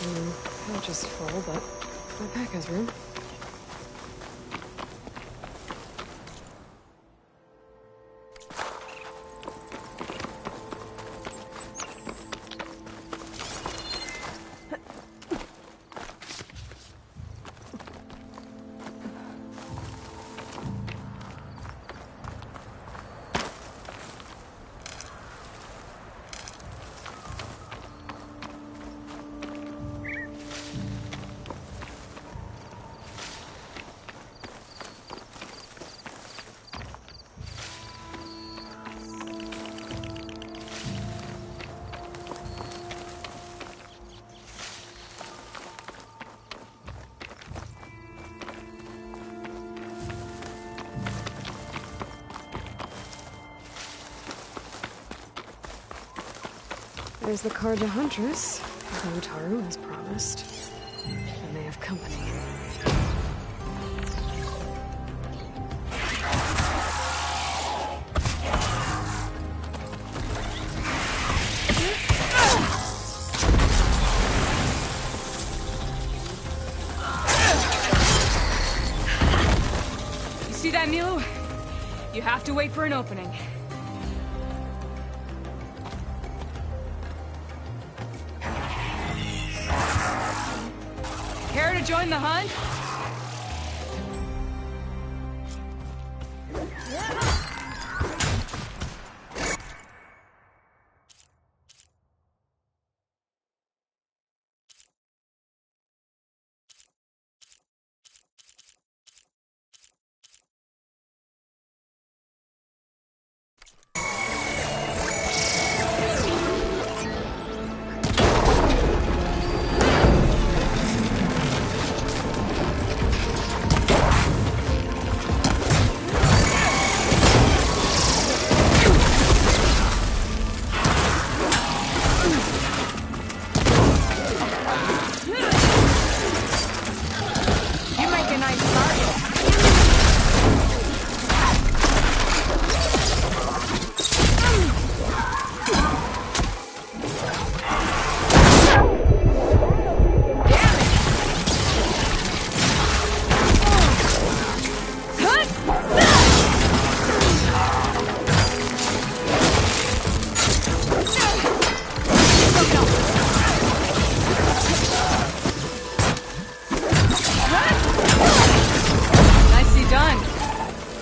Pouch is full, but my pack has room. There's the Karja Huntress, who Taru has promised. And they have company. You see that, Milu? You have to wait for an opening. Care to join the hunt?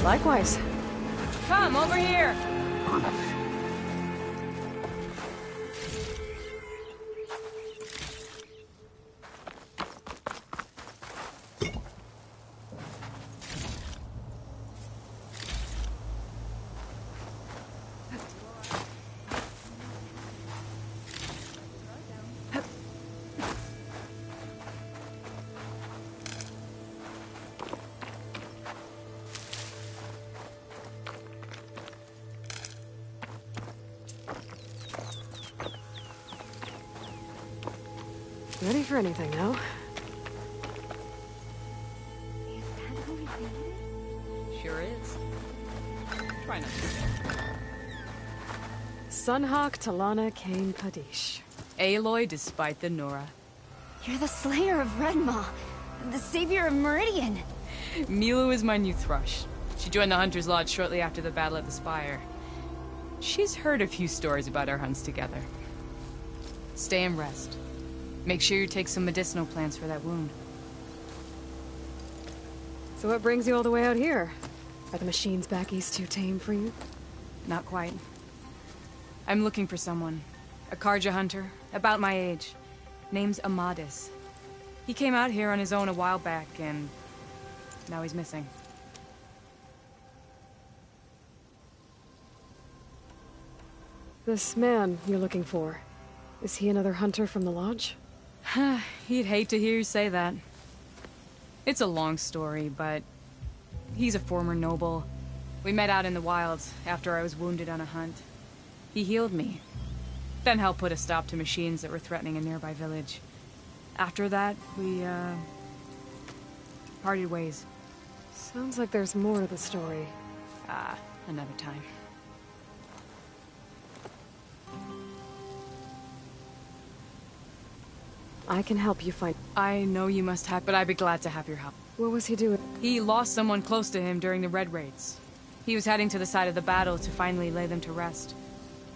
Likewise. Come, over here! Ready for anything now? Is that who we think it is? Sure is. Try not to. Sunhawk Talana Kane Kadish. Aloy despite the Nora. You're the slayer of Redmaw, the savior of Meridian. Milu is my new thrush. She joined the Hunter's Lodge shortly after the Battle of the Spire. She's heard a few stories about our hunts together. Stay and rest. Make sure you take some medicinal plants for that wound. So what brings you all the way out here? Are the machines back east too tame for you? Not quite. I'm looking for someone. A Karja hunter, about my age. Name's Amadis. He came out here on his own a while back, and now he's missing. This man you're looking for, is he another hunter from the Lodge? He'd hate to hear you say that. It's a long story, but he's a former noble. We met out in the wilds after I was wounded on a hunt. He healed me, then helped put a stop to machines that were threatening a nearby village. After that, we, parted ways. Sounds like there's more to the story. Another time. I can help you find... I know you must have, but I'd be glad to have your help. What was he doing? He lost someone close to him during the Red Raids. He was heading to the side of the battle to finally lay them to rest.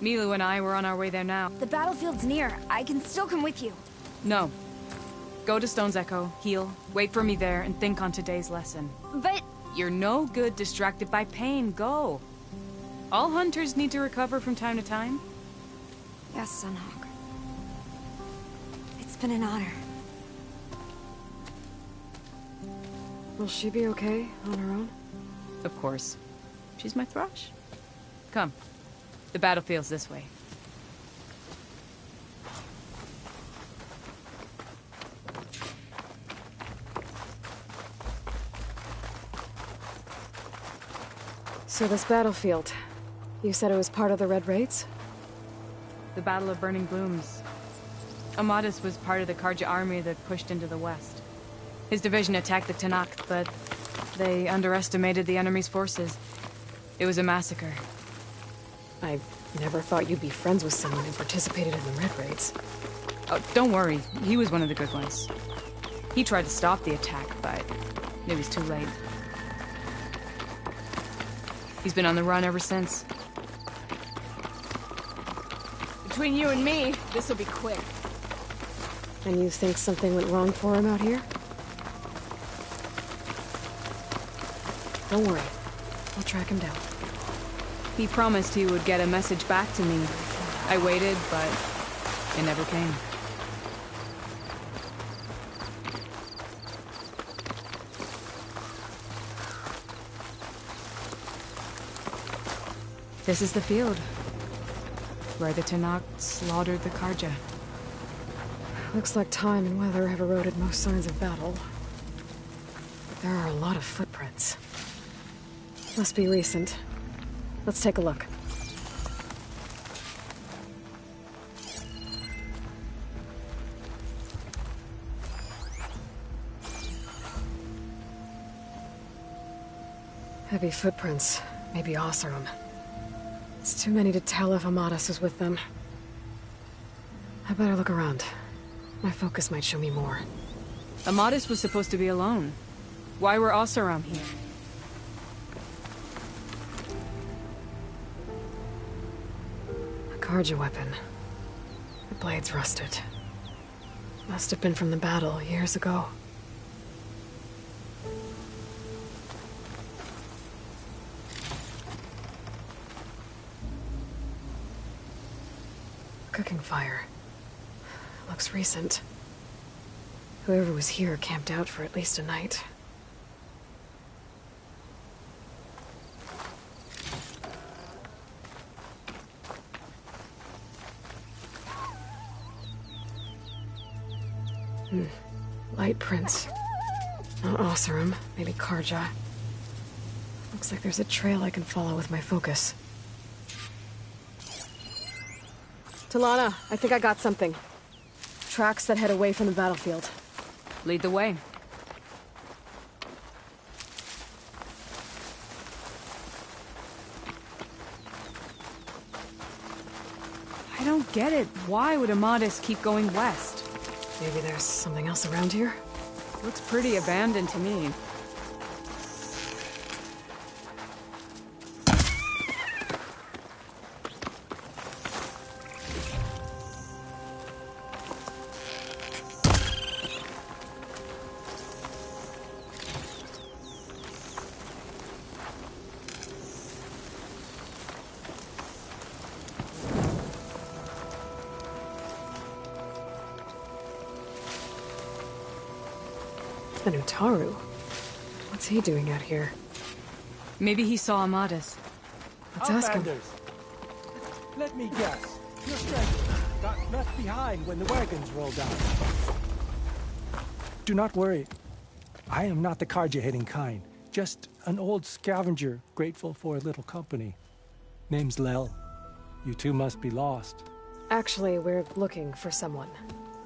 Milu and I were on our way there now. The battlefield's near. I can still come with you. No. Go to Stone's Echo, heal, wait for me there, and think on today's lesson. But... You're no good distracted by pain. Go. All hunters need to recover from time to time. Yes, Sunhawk. It's been an honor. Will she be okay on her own? Of course. She's my thrush. Come. The battlefield's this way. So this battlefield, you said it was part of the Red Raids? The Battle of Burning Blooms. Amadis was part of the Carja army that pushed into the west. His division attacked the Tenakth, but they underestimated the enemy's forces. It was a massacre. I never thought you'd be friends with someone who participated in the Red Raids. Oh, don't worry. He was one of the good ones. He tried to stop the attack, but it was too late. He's been on the run ever since. Between you and me, this'll be quick. And you think something went wrong for him out here? Don't worry. I'll track him down. He promised he would get a message back to me. I waited, but it never came. This is the field, where the Tenakth slaughtered the Carja. Looks like time and weather have eroded most signs of battle. But there are a lot of footprints. Must be recent. Let's take a look. Heavy footprints. Maybe Oseram. It's too many to tell if Amadis is with them. I better look around. My focus might show me more. Amadis was supposed to be alone. Why were Oseram here? A Carja weapon. The blade's rusted. Must have been from the battle years ago. Cooking fire. Looks recent. Whoever was here camped out for at least a night. Light prints. Not Oseram, maybe Carja. Looks like there's a trail I can follow with my focus. Talana, I think I got something. Tracks that head away from the battlefield. Lead the way. I don't get it. Why would Amadis keep going west? Maybe there's something else around here? Looks pretty abandoned to me. An Utaru? What's he doing out here? Maybe he saw Amadis. Let's ask him. Outlanders. Let me guess. Your strangers got left behind when the wagons rolled out. Do not worry. I am not the Carja-hating kind. Just an old scavenger grateful for a little company. Name's Lel. You two must be lost. Actually, we're looking for someone.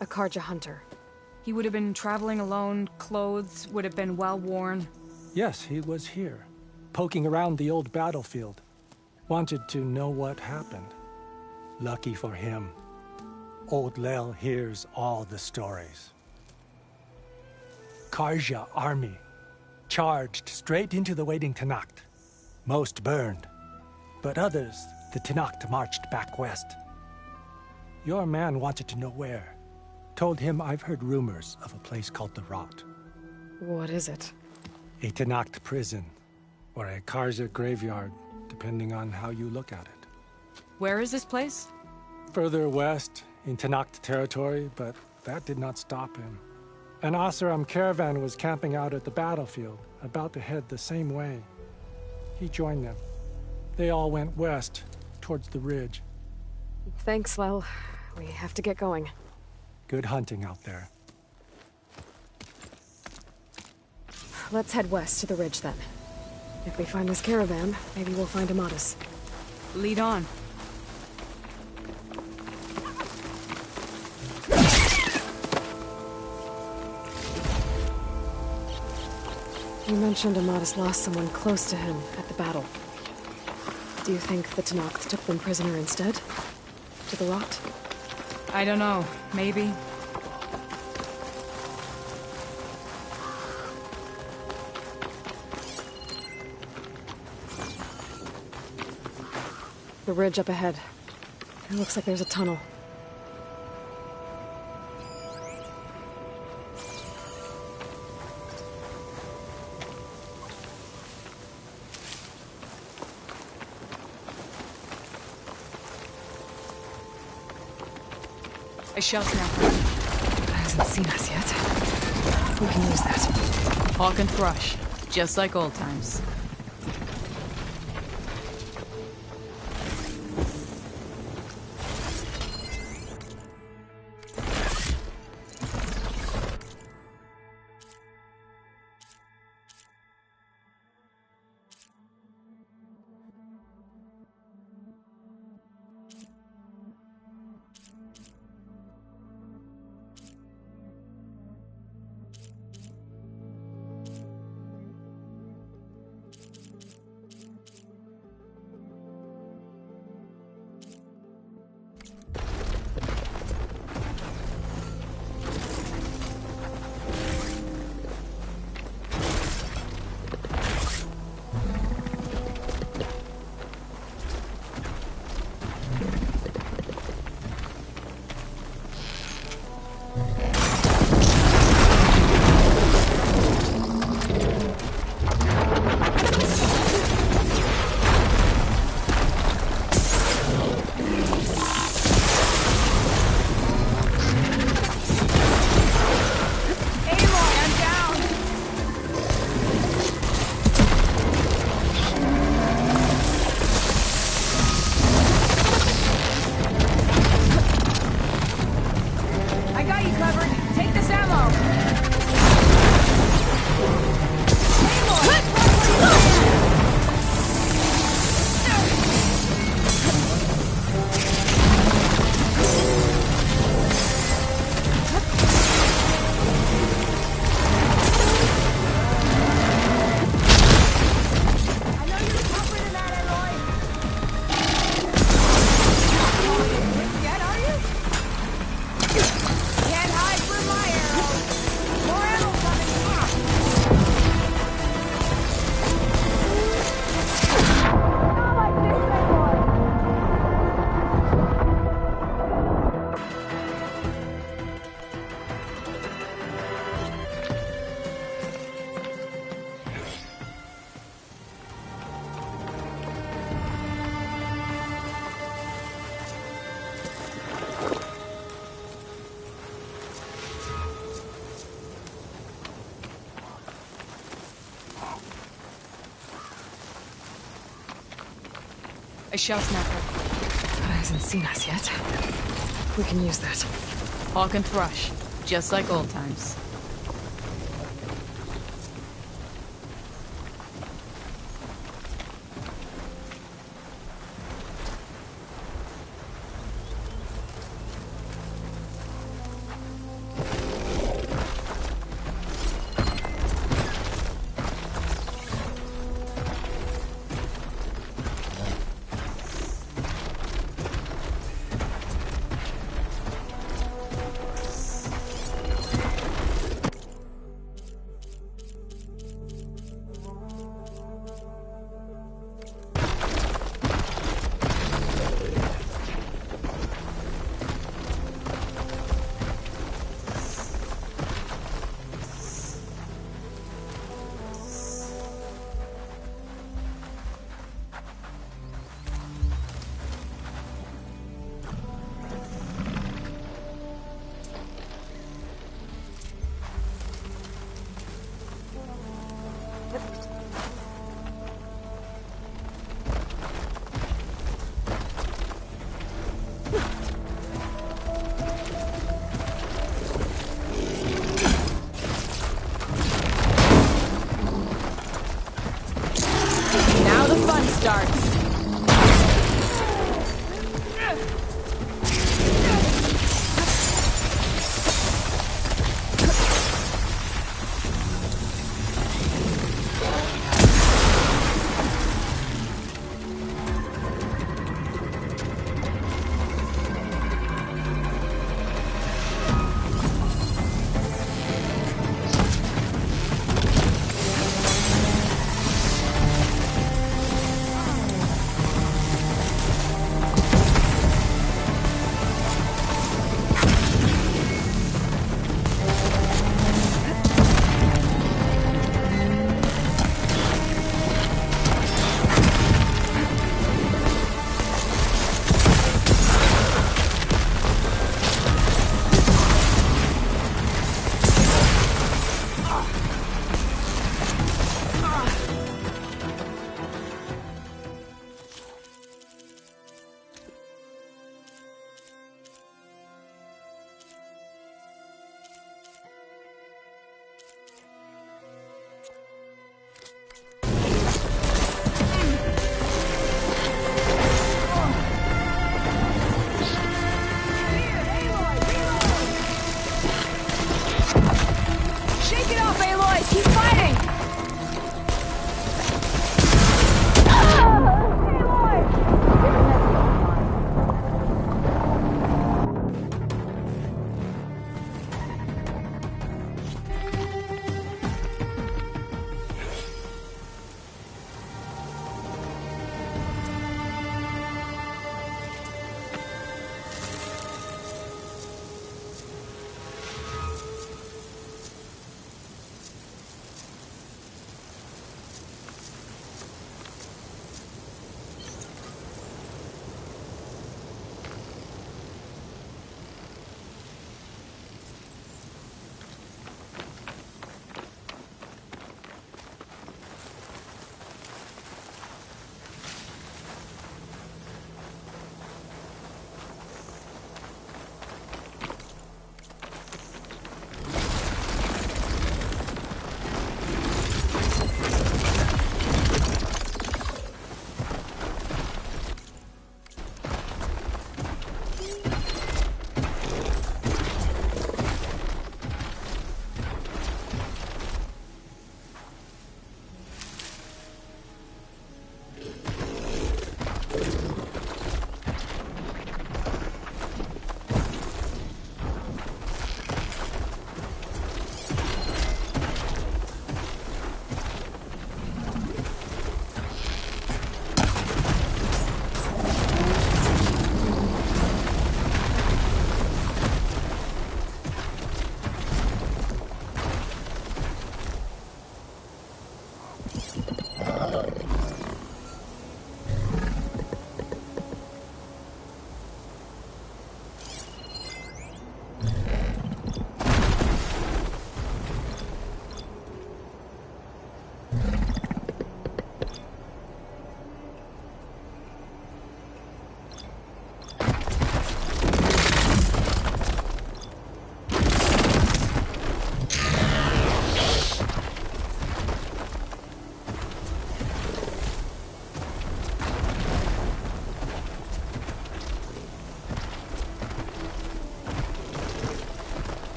A Carja hunter. He would have been traveling alone, clothes would have been well worn. Yes, he was here, poking around the old battlefield. Wanted to know what happened. Lucky for him. Old Lel hears all the stories. Karja army charged straight into the waiting Tenakth. Most burned, but others, the Tenakth marched back west. Your man wanted to know where. Told him I've heard rumors of a place called the Rot. What is it? A Tenakth prison, or a Karja graveyard, depending on how you look at it. Where is this place? Further west, in Tenakth territory, but that did not stop him. An Oseram caravan was camping out at the battlefield, about to head the same way. He joined them. They all went west, towards the ridge. Thanks, Lel. We have to get going. Good hunting out there. Let's head west to the ridge then. If we find this caravan, maybe we'll find Amatus. Lead on. You mentioned Amatus lost someone close to him at the battle. Do you think the Tenakth took them prisoner instead? To the Rot? I don't know. Maybe. The ridge up ahead. It looks like there's a tunnel. A shell snapper. It hasn't seen us yet. We can use that. Hawk and thrush. Just like old times. A shell snapper. It hasn't seen us yet. We can use that. Hawk and thrush. Just like old times.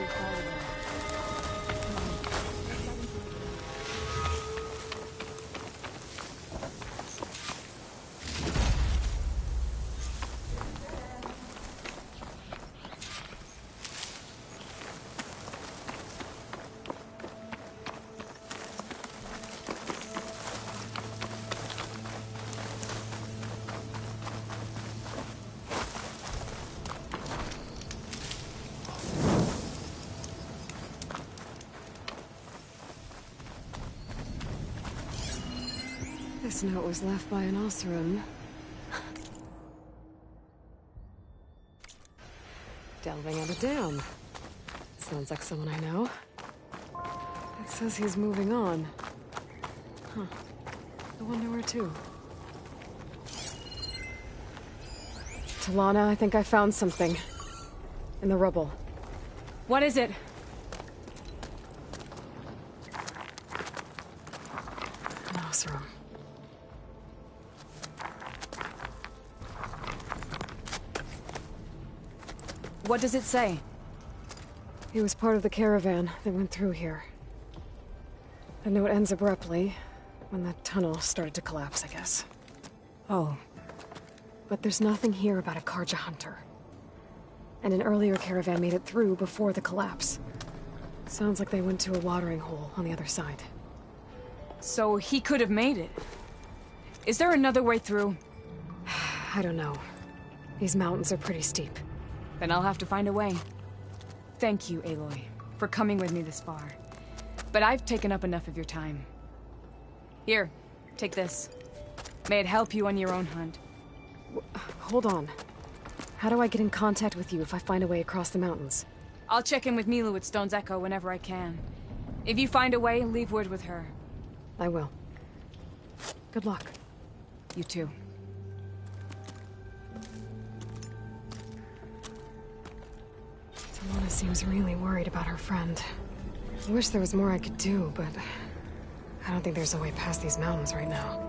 we follow them. This note was left by an Oseram. Delving at a dam. Sounds like someone I know. It says he's moving on. Huh. I wonder where to. Talana, I think I found something. In the rubble. What is it? An Oseram. What does it say? He was part of the caravan that went through here. The note ends abruptly, when the tunnel started to collapse, I guess. Oh. But there's nothing here about a Karja hunter. And an earlier caravan made it through before the collapse. Sounds like they went to a watering hole on the other side. So he could have made it. Is there another way through? I don't know. These mountains are pretty steep. Then I'll have to find a way. Thank you, Aloy, for coming with me this far. But I've taken up enough of your time. Here, take this. May it help you on your own hunt. Hold on. How do I get in contact with you if I find a way across the mountains? I'll check in with Milu at Stone's Echo whenever I can. If you find a way, leave word with her. I will. Good luck. You too. Talana seems really worried about her friend. I wish there was more I could do, but I don't think there's a way past these mountains right now.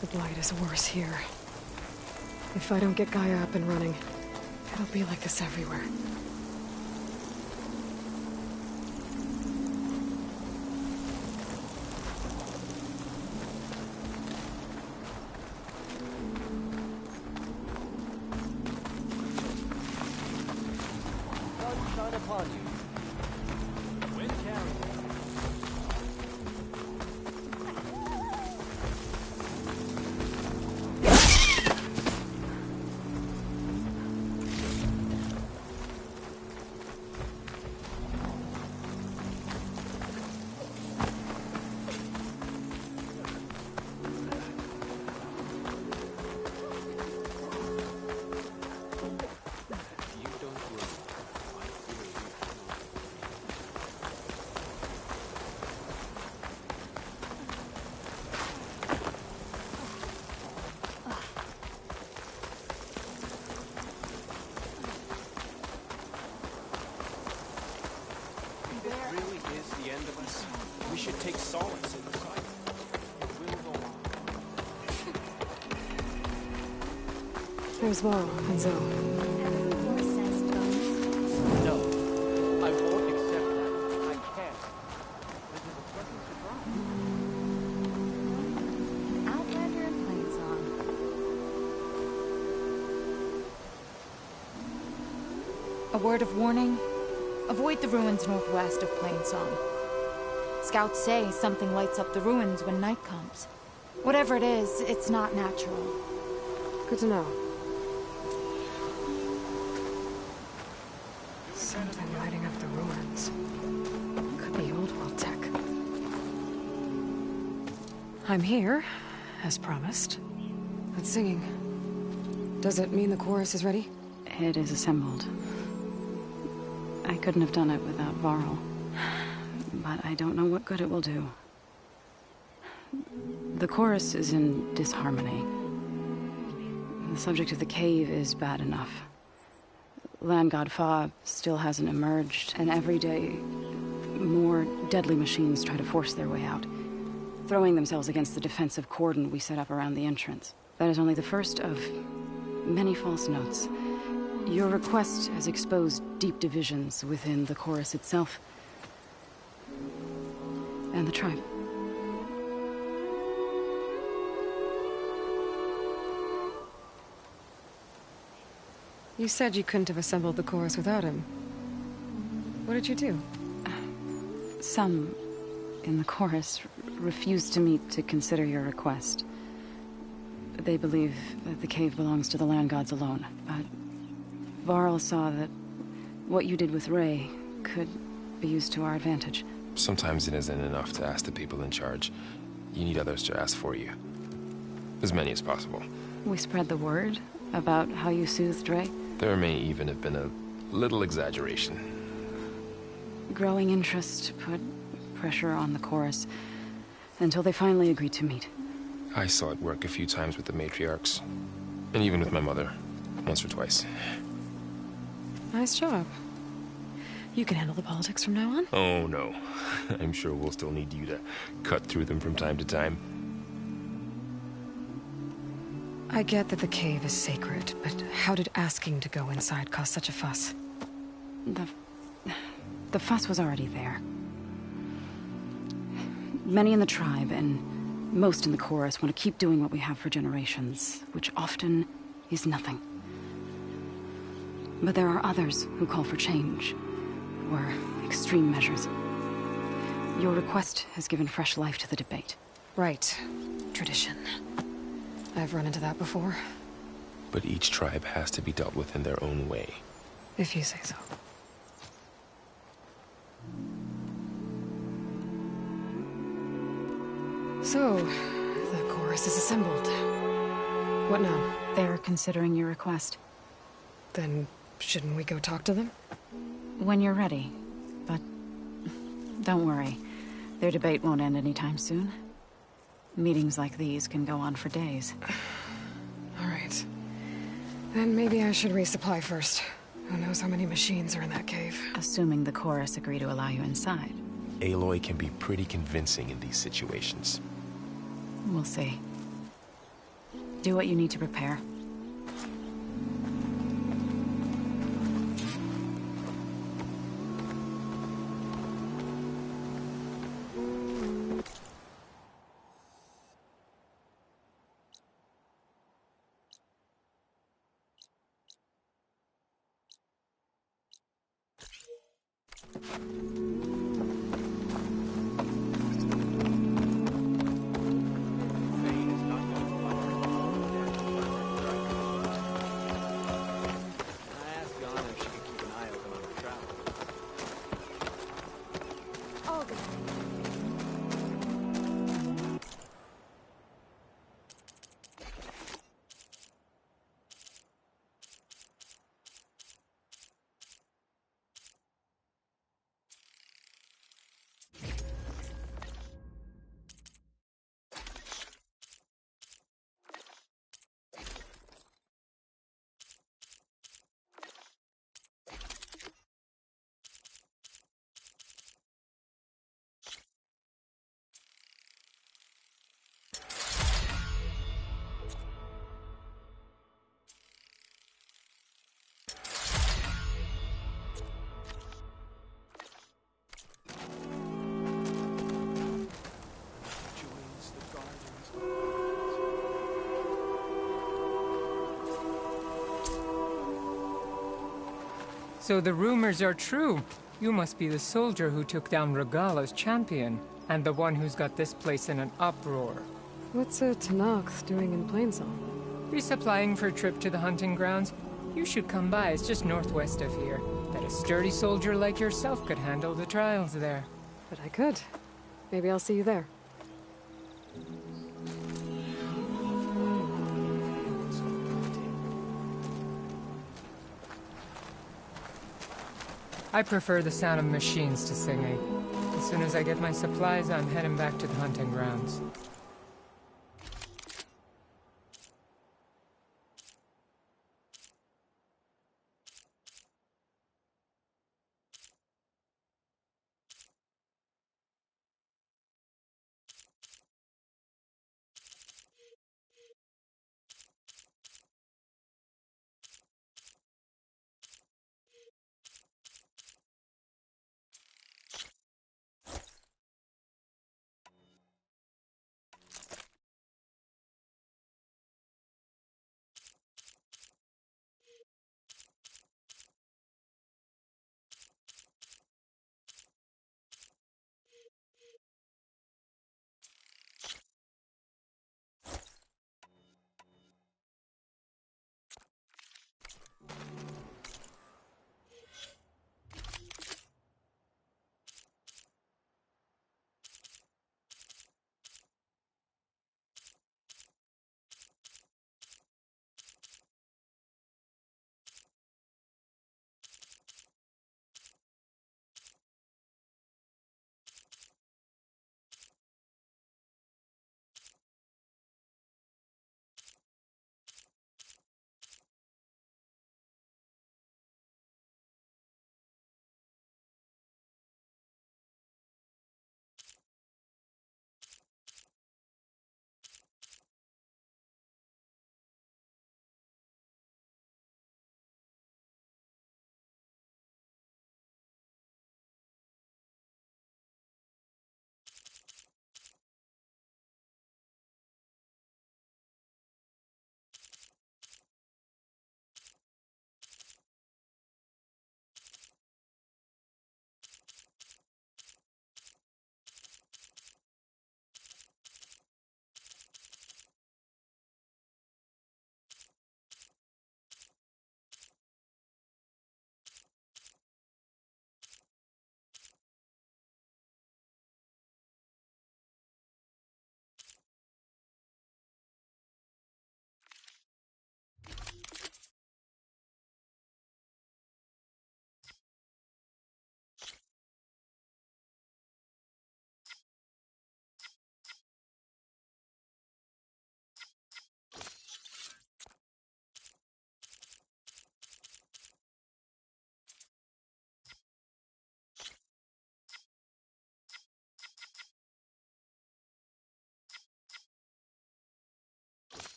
The blight is worse here. If I don't get Gaia up and running, it'll be like this everywhere. on you. Wind carrier. The end of us. We should take solace in the sight. It will go on. There's Varl and Zoe. More sensed bones. No. I won't accept that. I can't. This is a pleasant surprise. Outlander and Plainsong. A word of warning. Avoid the ruins northwest of Plainsong. Scouts say something lights up the ruins when night comes. Whatever it is, it's not natural. Good to know. Something lighting up the ruins. Could be old world tech. I'm here, as promised. But singing. Does it mean the chorus is ready? It is assembled. I couldn't have done it without Varl. But I don't know what good it will do. The chorus is in disharmony. The subject of the cave is bad enough. Land God Fa still hasn't emerged, and every day, more deadly machines try to force their way out, throwing themselves against the defensive cordon we set up around the entrance. That is only the first of many false notes. Your request has exposed deep divisions within the chorus itself and the tribe. You said you couldn't have assembled the chorus without him. What did you do? Some in the chorus refused to meet to consider your request. They believe that the cave belongs to the land gods alone, but Varl saw that what you did with Ray could be used to our advantage. Sometimes it isn't enough to ask the people in charge. You need others to ask for you. As many as possible. We spread the word about how you soothed Ray. There may even have been a little exaggeration. Growing interest put pressure on the chorus until they finally agreed to meet. I saw it work a few times with the matriarchs. And even with my mother. Once or twice. Nice job. You can handle the politics from now on? Oh, no. I'm sure we'll still need you to cut through them from time to time. I get that the cave is sacred, but how did asking to go inside cause such a fuss? The fuss was already there. Many in the tribe, and most in the chorus, want to keep doing what we have for generations, which often is nothing. But there are others who call for change, or extreme measures. Your request has given fresh life to the debate. Right. Tradition. I've run into that before. But each tribe has to be dealt with in their own way. If you say so. So, the chorus is assembled. What now? They're considering your request. Then, shouldn't we go talk to them? When you're ready. But don't worry. Their debate won't end anytime soon. Meetings like these can go on for days. All right. Then maybe I should resupply first. Who knows how many machines are in that cave? Assuming the chorus agree to allow you inside. Aloy can be pretty convincing in these situations. We'll see. Do what you need to prepare. Thane is not going to I asked Yana if she could keep an eye open on her travel. All good. Joins the gardens of So the rumors are true. You must be the soldier who took down Regala's champion, and the one who's got this place in an uproar. What's a Tenakth doing in Plainsong? Resupplying for a trip to the hunting grounds? You should come by, it's just northwest of here. Bet a sturdy soldier like yourself could handle the trials there. But I could. Maybe I'll see you there. I prefer the sound of machines to singing. As soon as I get my supplies, I'm heading back to the hunting grounds.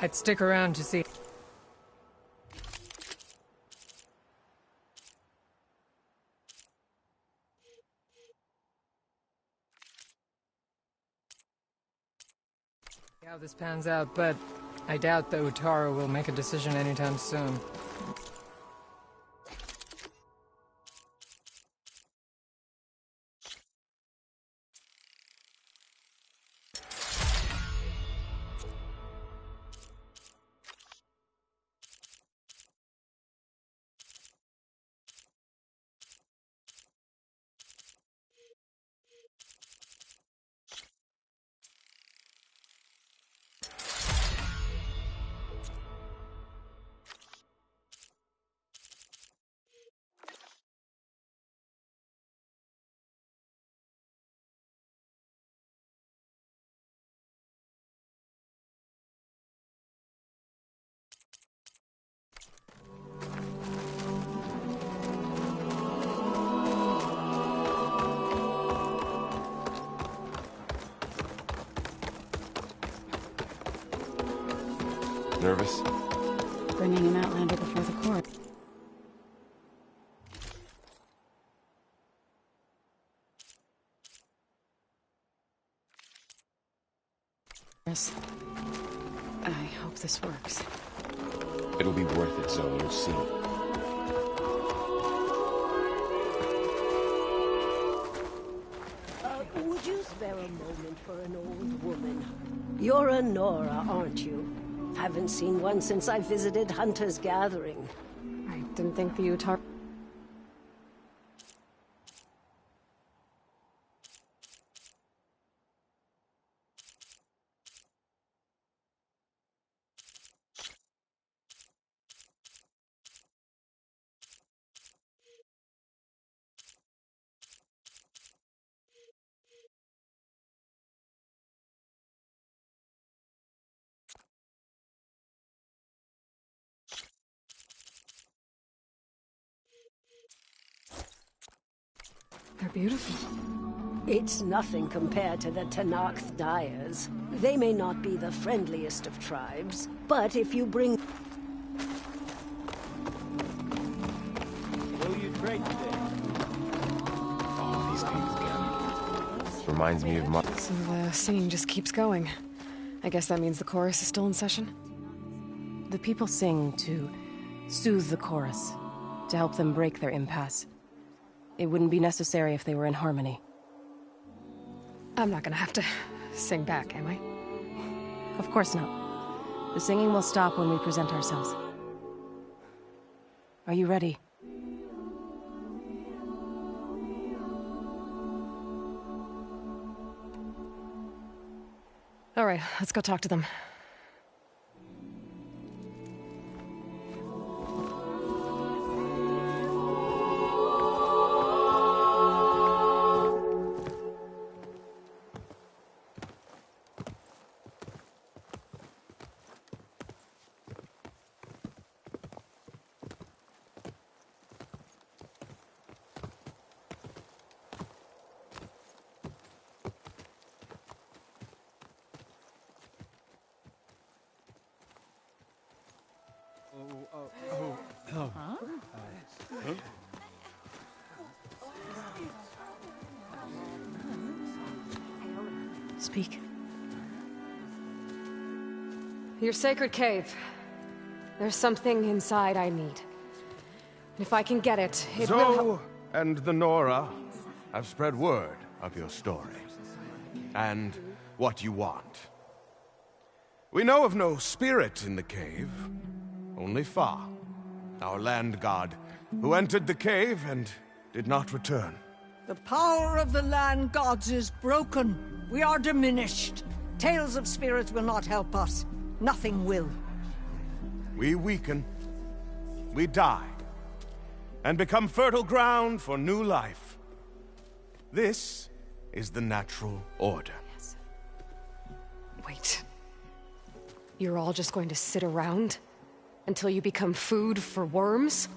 I'd stick around to see. How this pans out, but I doubt the Utaru will make a decision anytime soon. Nervous? Bringing an outlander before the court. Yes. I hope this works. It'll be worth it, Zoe. You'll see. Would you spare a moment for an old woman? You're a Nora, aren't you? Haven't seen one since I visited Hunter's Gathering. I didn't think the Utaru... They're beautiful. It's nothing compared to the Tenakth Dyers. They may not be the friendliest of tribes, but if you bring... Will you trade today? Oh, these things again. Reminds me of my... So the singing just keeps going. I guess that means the chorus is still in session? The people sing to soothe the chorus, to help them break their impasse. It wouldn't be necessary if they were in harmony. I'm not gonna have to sing back, am I? Of course not. The singing will stop when we present ourselves. Are you ready? All right, let's go talk to them. Speak. Your sacred cave. There's something inside I need. If I can get it, it will help. Zoe and the Nora have spread word of your story. And what you want. We know of no spirit in the cave. Only Fa, our land god, who entered the cave and did not return. The power of the land gods is broken. We are diminished. Tales of spirits will not help us. Nothing will. We weaken. We die. And become fertile ground for new life. This is the natural order. Yes. Wait. You're all just going to sit around? Until you become food for worms?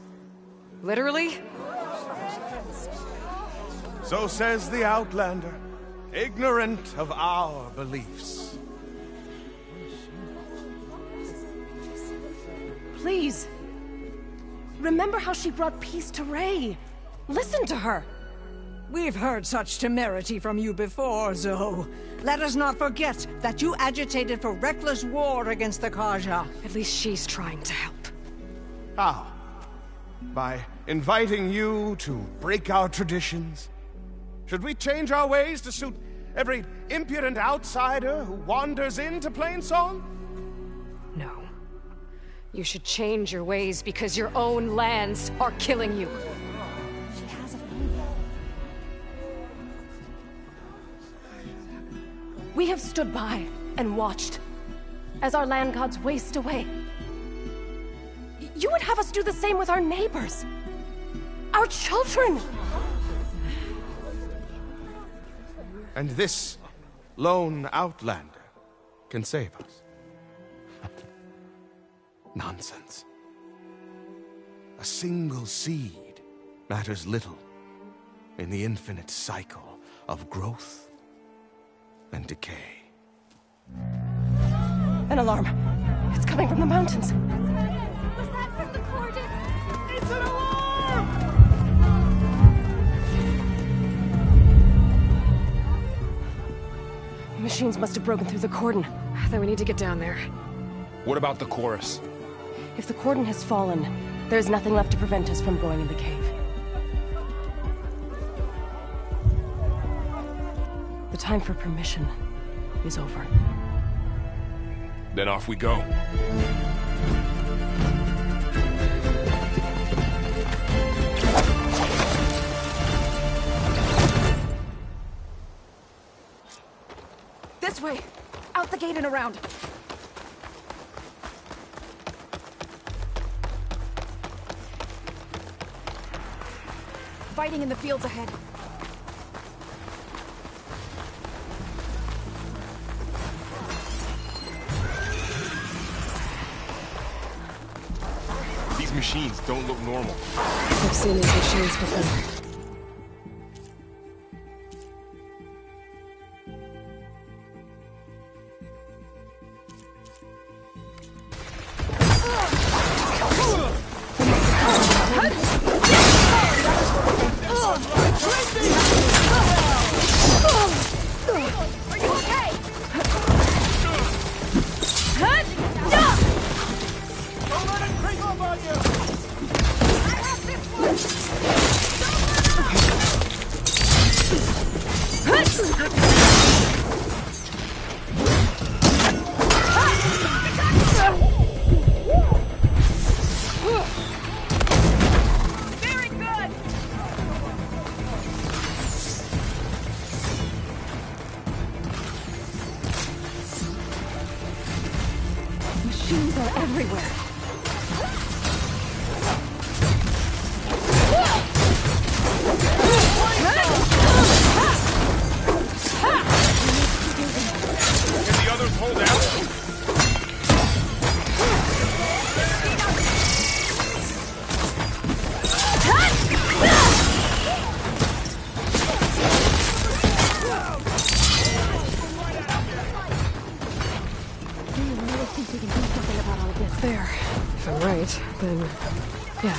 Literally? So says the Outlander, ignorant of our beliefs. please. Remember how she brought peace to Ray. Listen to her. We've heard such temerity from you before, Zoe. Let us not forget that you agitated for reckless war against the Kaja. At least she's trying to help. How? By inviting you to break our traditions? Should we change our ways to suit every impudent outsider who wanders into Plainsong? No. You should change your ways because your own lands are killing you. She has a phone. We have stood by and watched as our land gods waste away. You would have us do the same with our neighbors. Our children! And this lone outlander can save us. Nonsense. A single seed matters little in the infinite cycle of growth and decay. An alarm. It's coming from the mountains. Was that from the Corden? It's an alarm! Machines must have broken through the cordon. Then we need to get down there. What about the chorus? If the cordon has fallen, there's nothing left to prevent us from going in the cave. The time for permission is over. Then off we go. This way! Out the gate and around! Fighting in the fields ahead. These machines don't look normal. I've seen these machines before. Machines are everywhere. Can the others hold out? There. If I'm right, then... yeah.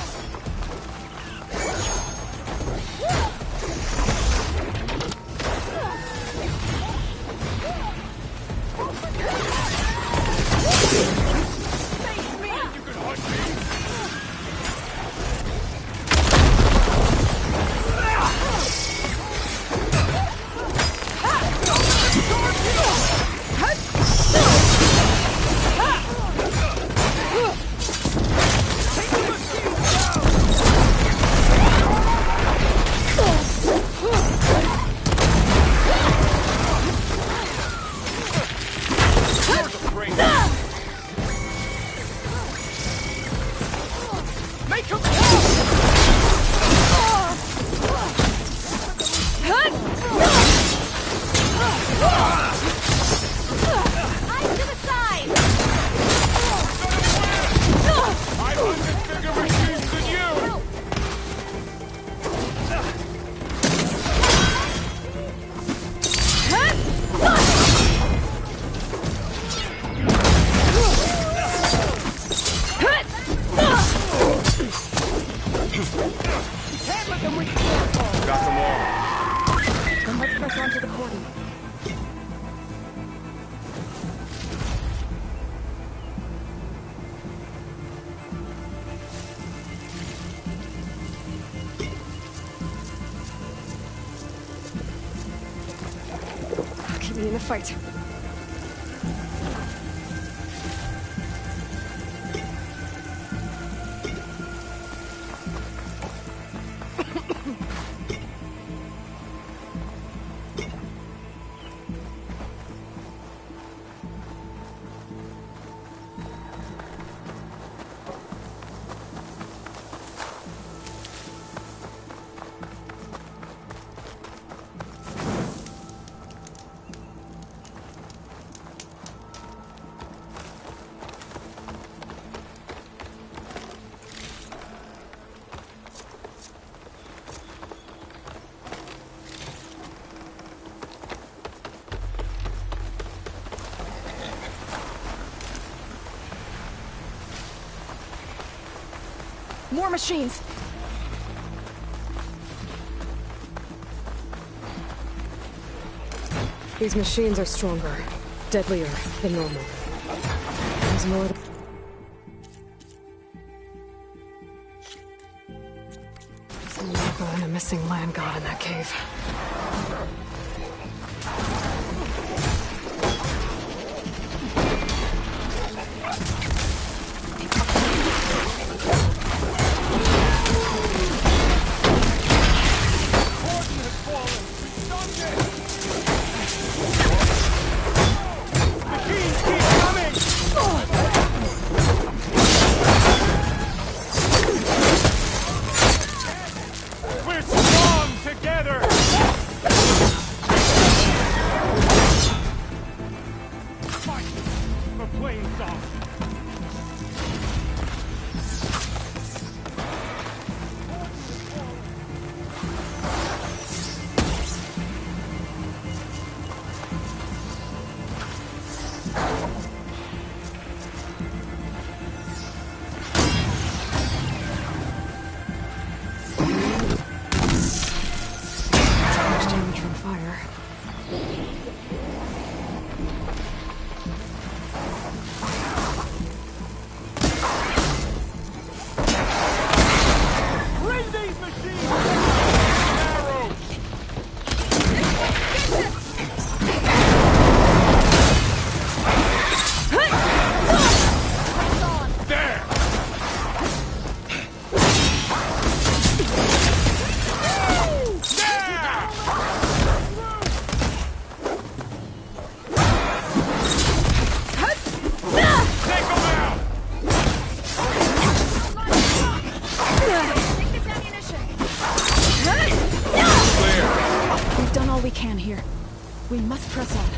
keep me in the fight. More machines! These machines are stronger, deadlier than normal. There's more. There's a Nova and a missing land god in that cave. We must press on.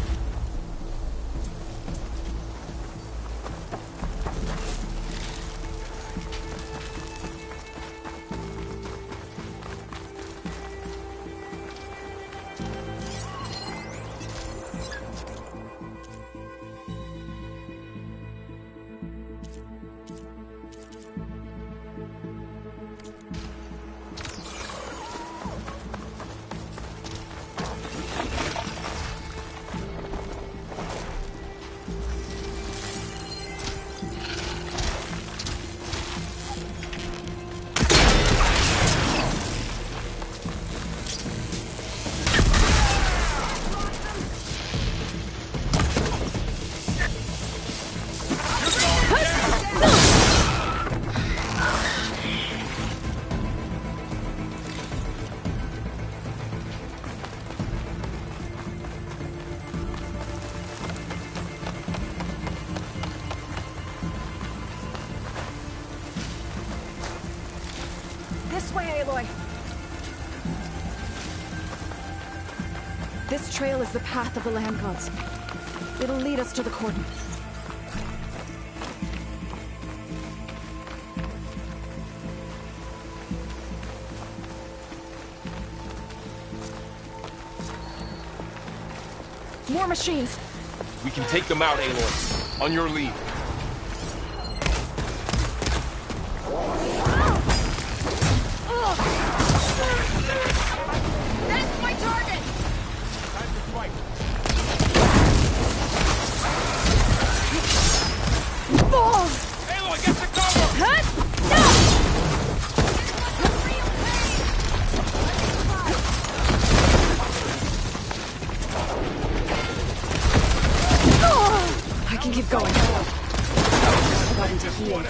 This way, Aloy! This trail is the path of the land gods. It'll lead us to the cordon. More machines! We can take them out, Aloy. On your lead. That's my target! Time to fight. Aloy, get the cover! can keep going. I've gotten to heal too.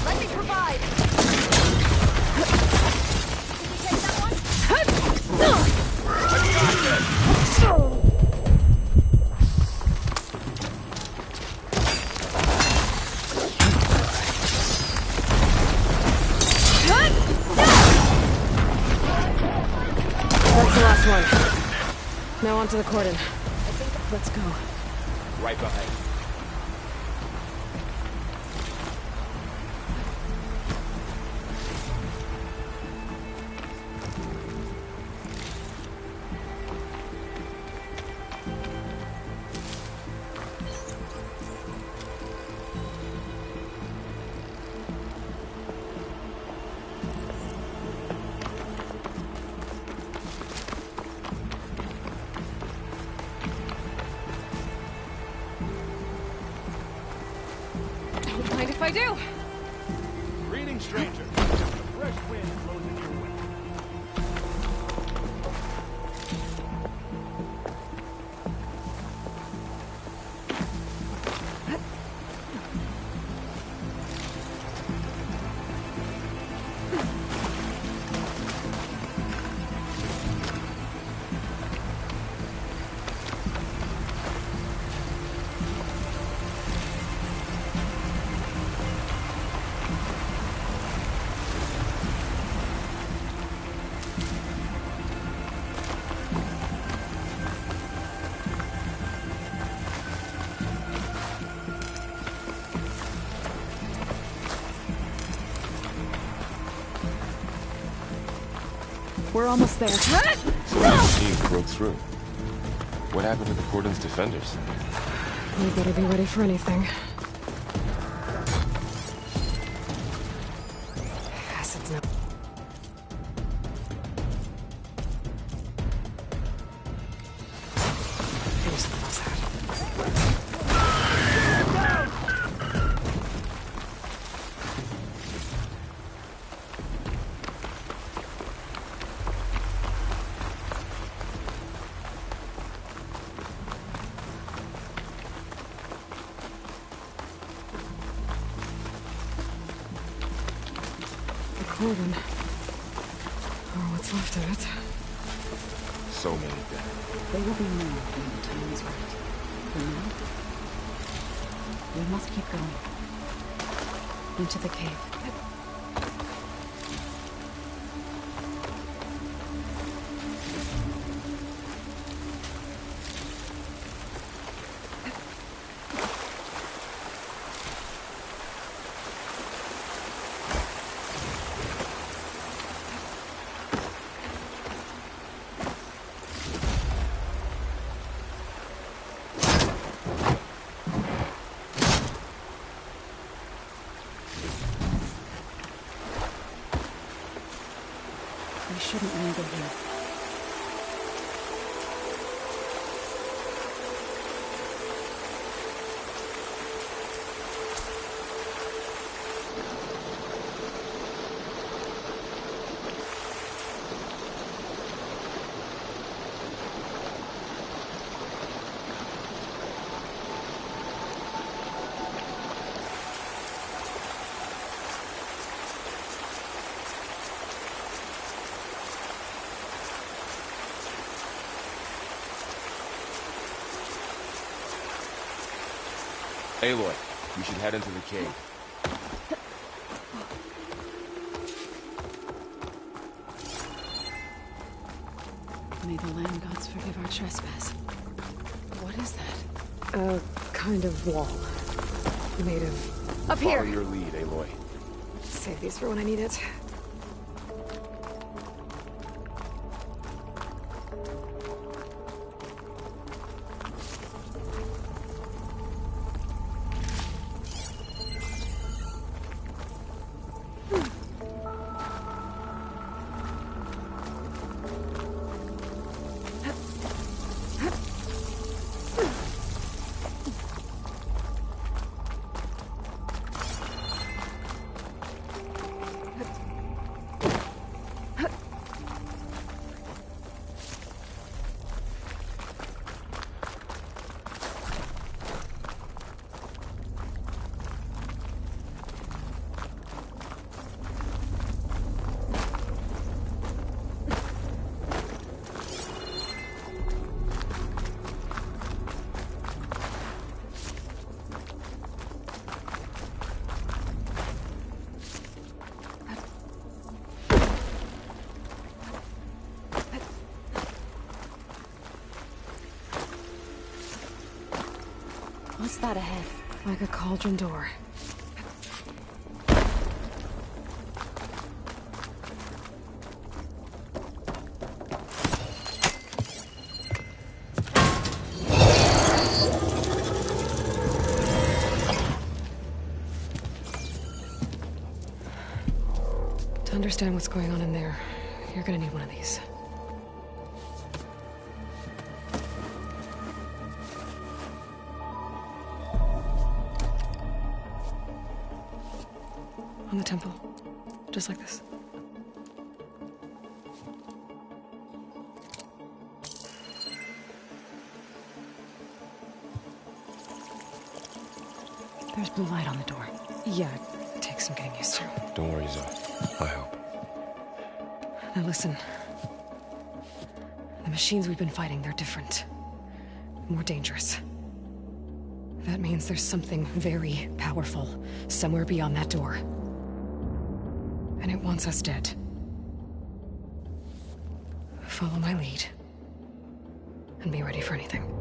Let me provide. Did you take that one? That's the last one. Now onto the cordon. Let's go. Right behind. Mind if I do? Greetings, stranger. Fresh wind blows in your way. We're almost there. So the team broke through. What happened to the cordon's defenders? We better be ready for anything. Acid's not. Figure something else out. Cordon. Or what's left of it. So many dead. They will be more when the time is right. For now, we must keep going. Into the cave. We shouldn't linger here. Aloy, we should head into the cave. May the land gods forgive our trespass. What is that? A kind of wall. Made of... Up here! Follow your lead, Aloy. Save these for when I need it. What's that ahead? Like a cauldron door. To understand what's going on in there, you're gonna need one of these. On the temple. Just like this. There's blue light on the door. Yeah, it takes some getting used to. Don't worry, Zoe. I help. Now listen. The machines we've been fighting, they're different. More dangerous. That means there's something very powerful somewhere beyond that door. And it wants us dead. Follow my lead. And be ready for anything.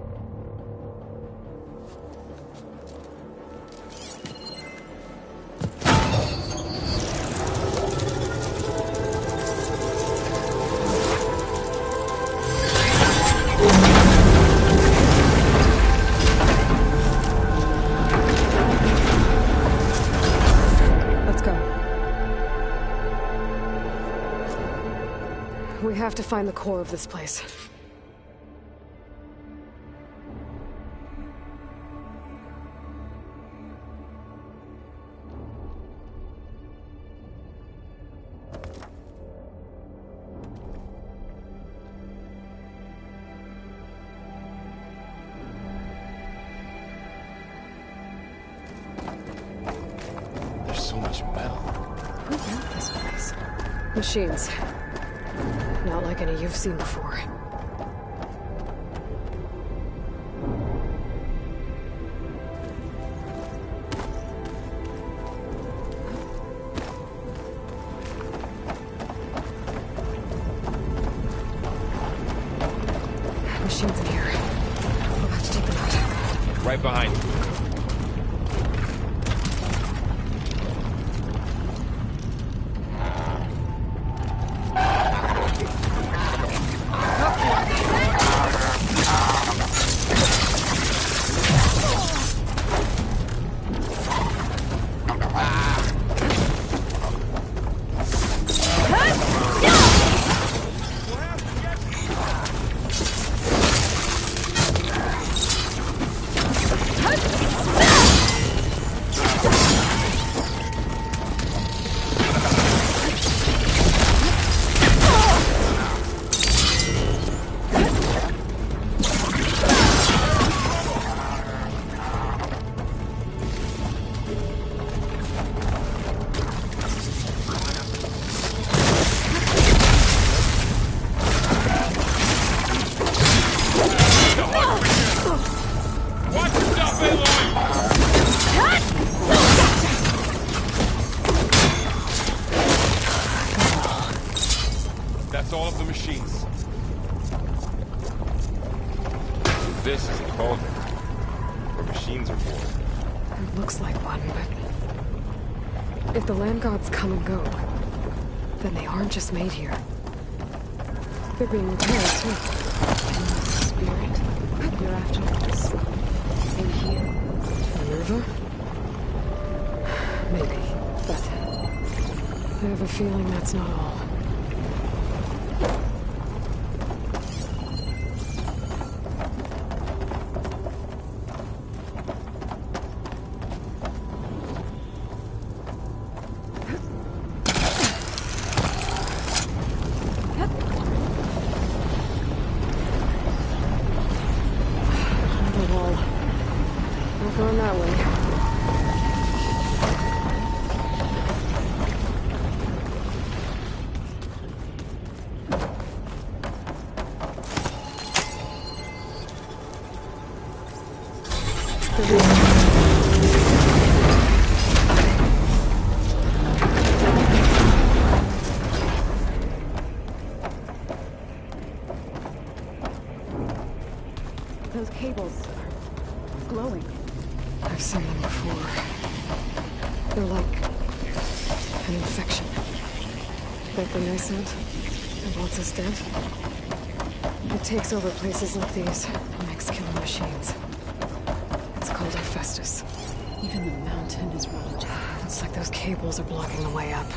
We have to find the core of this place. There's so much metal. Who built this place? Machines. Not like any you've seen before. Machines in here. We'll have to take them out. Right behind you. That's all of the machines. This is a cauldron, where machines are born. It looks like one, but... if the land gods come and go, then they aren't just made here. They're being repaired, too. And the spirit, you're after this, in here. Minerva? Maybe, but... I have a feeling that's not all. Those cables are glowing. I've seen them before. They're like an infection. That thing I sent, and wants us dead. It takes over places like these and makes killing machines. It's called Hephaestus. Even the mountain is ravaged. It's like those cables are blocking the way up.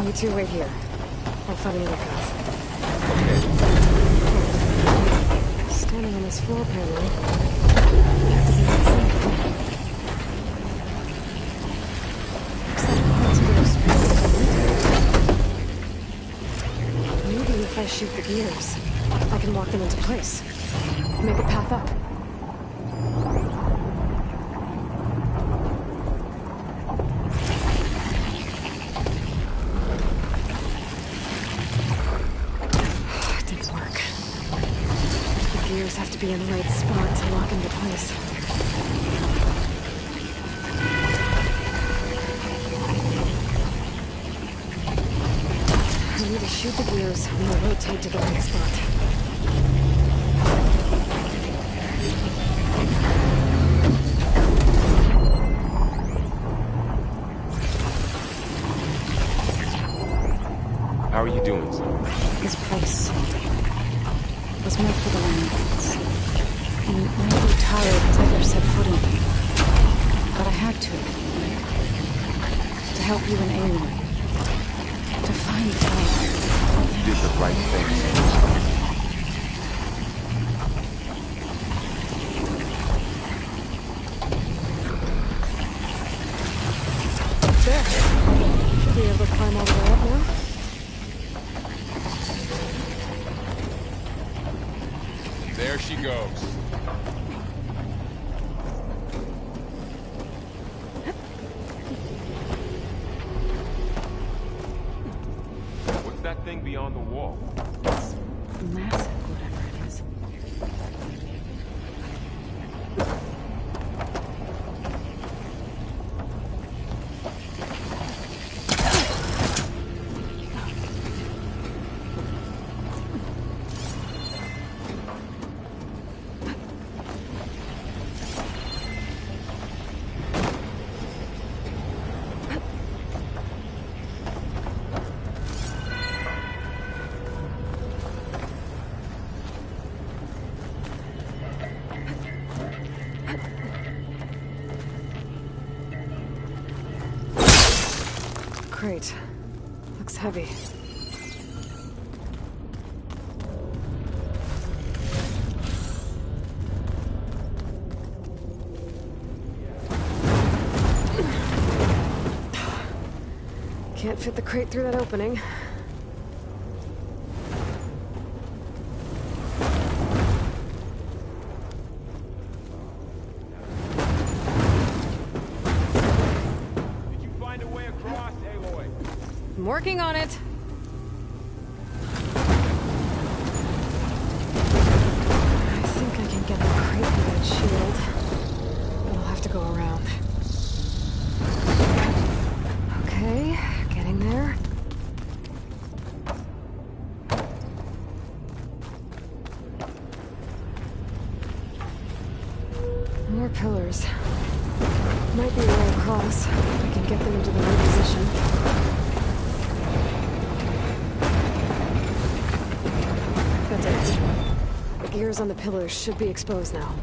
You two wait here. I'll find another path. Standing on this floor panel, you have to be inside. Looks like parts of those springs. Maybe if I shoot the gears, I can walk them into place. Make a path up. Have to be in the right spot to lock into place. I need to shoot the gears and they'll rotate to the right spot. How are you doing, son? This place was meant for the land gods. And I grew tired as I ever set foot in it. But I had to. To help you and Aloy. To find fire. You did the right thing. There. Should be able to climb all the way up now. There she goes. What's that thing beyond the wall? It's massive, whatever it is. Great. Looks heavy. Can't fit the crate through that opening. I'm working on it. I think I can get the crate through that shield. But I'll have to go around. Okay, getting there. pillars. Might be a way across. I can get them into the right position. That's it. The gears on the pillars should be exposed now.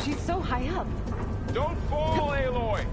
She's so high up. Don't fall, Aloy!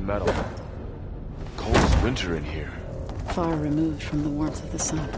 Metal. Cold as winter in here. Far removed from the warmth of the sun.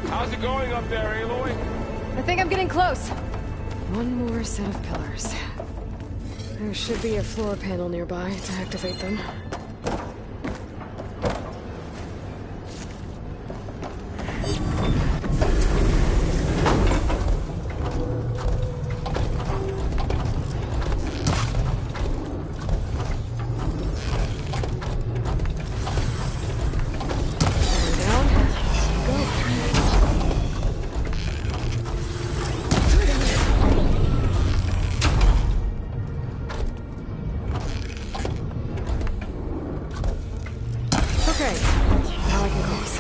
How's it going up there, Aloy? I think I'm getting close. One more set of pillars. There should be a floor panel nearby to activate them. Okay, now I can cross.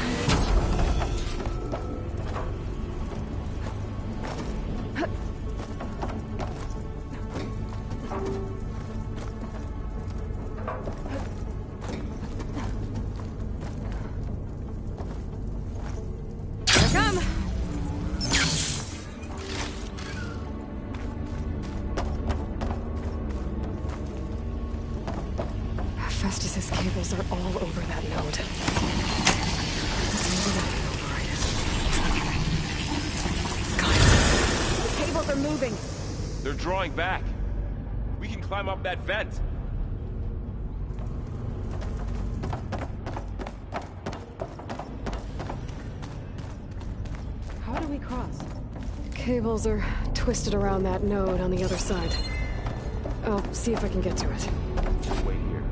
Here I come! Festus's cables are all over that node. The cables are moving. They're drawing back. We can climb up that vent. How do we cross? Cables are twisted around that node on the other side. I'll see if I can get to it. Wait here.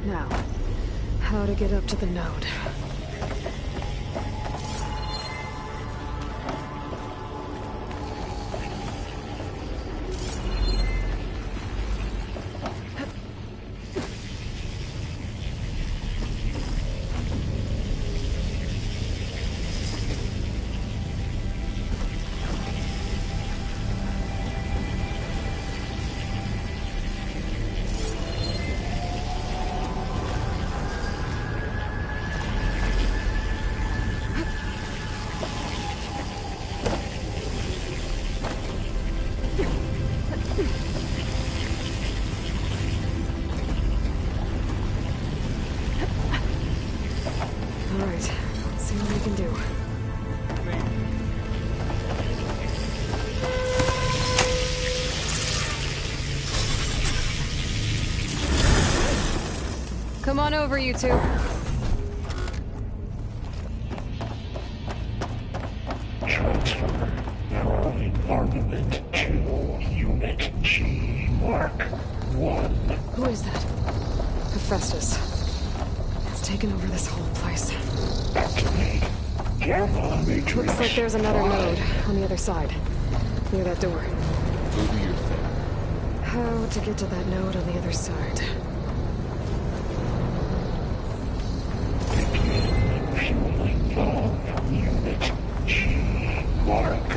Now, how to get up to the node. Come on over, you two. Transfer Prime Armament to Unit G Mark 1. Who is that? Hephaestus. It's taken over this whole place. Activate Gamma Matrix. Looks like there's another node on the other side, near that door. Go do your thing. How to get to that node on the other side? Begin fueling valve Unit G Mark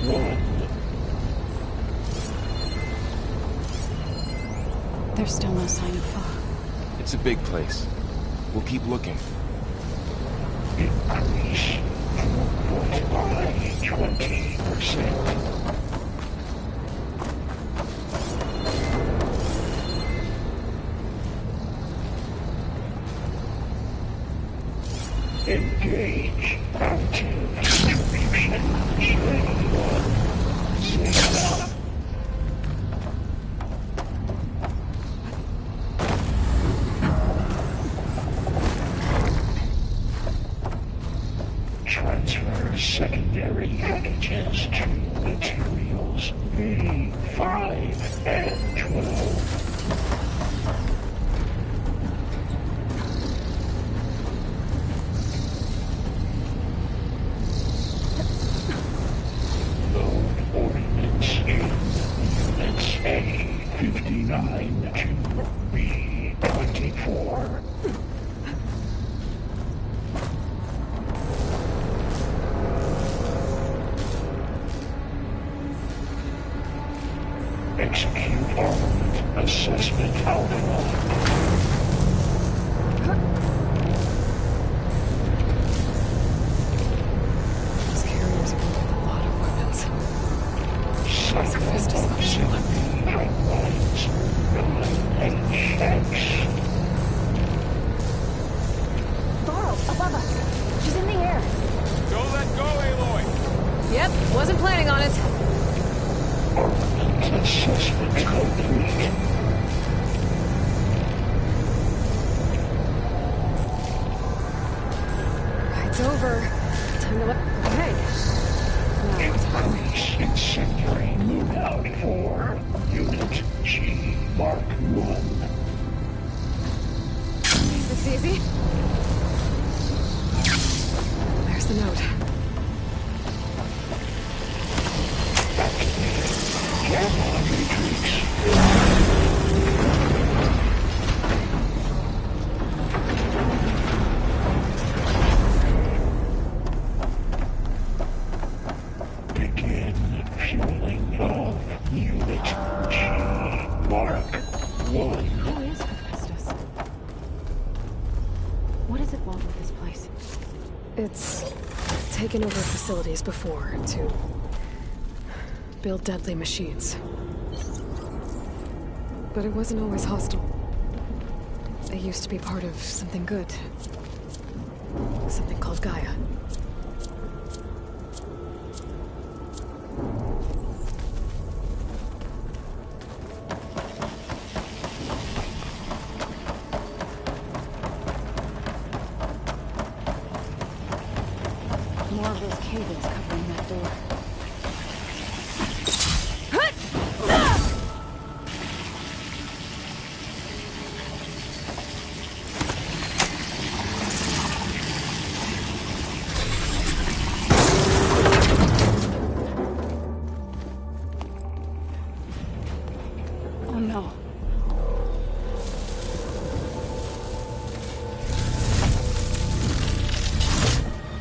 1. There's still no sign of fog. It's a big place. We'll keep looking. Increase throughput by 20%. Engage active distribution. Zero. Transfer secondary packages to materials V5 and 12. Load ordnance in Units A59 to B24. Execute armament assessment alpha. These carriers are with a lot of weapons. Hephaestus Pipelines 9HX. Varl, above us. She's in the air. Don't let go, Aloy! Yep, wasn't planning on it. Armament assessment complete. It's over. Time to let... Hey! Now it's time. Increase incendiary loadout for Unit G Mark 1. This easy? There's the note. Gamma Matrix. Begin fueling of Unit G Mark 1. Who is Hephaestus? What does it want with this place? It's taken over facilities before to build deadly machines. But it wasn't always hostile. It used to be part of something good. Something called Gaia. More of those cables covering that door. Oh no.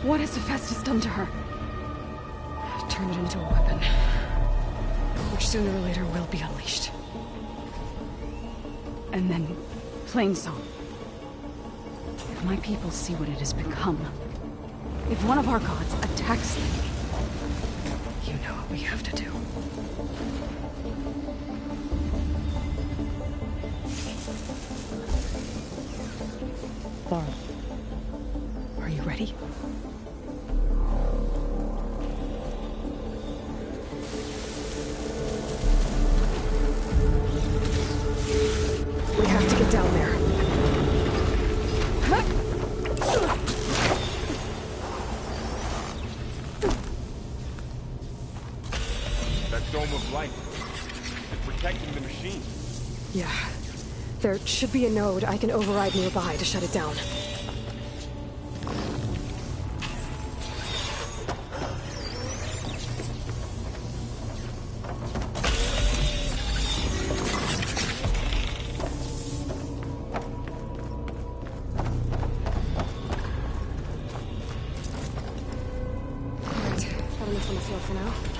What has Hephaestus done to her? Turn it into a weapon. Which sooner or later will be unleashed. And then, Plainsong. If my people see what it has become, if one of our gods attacks them, you know what we have to do. Varl, are you ready? We have to get down there. protecting the machine. Yeah. There should be a node I can override nearby to shut it down. For now.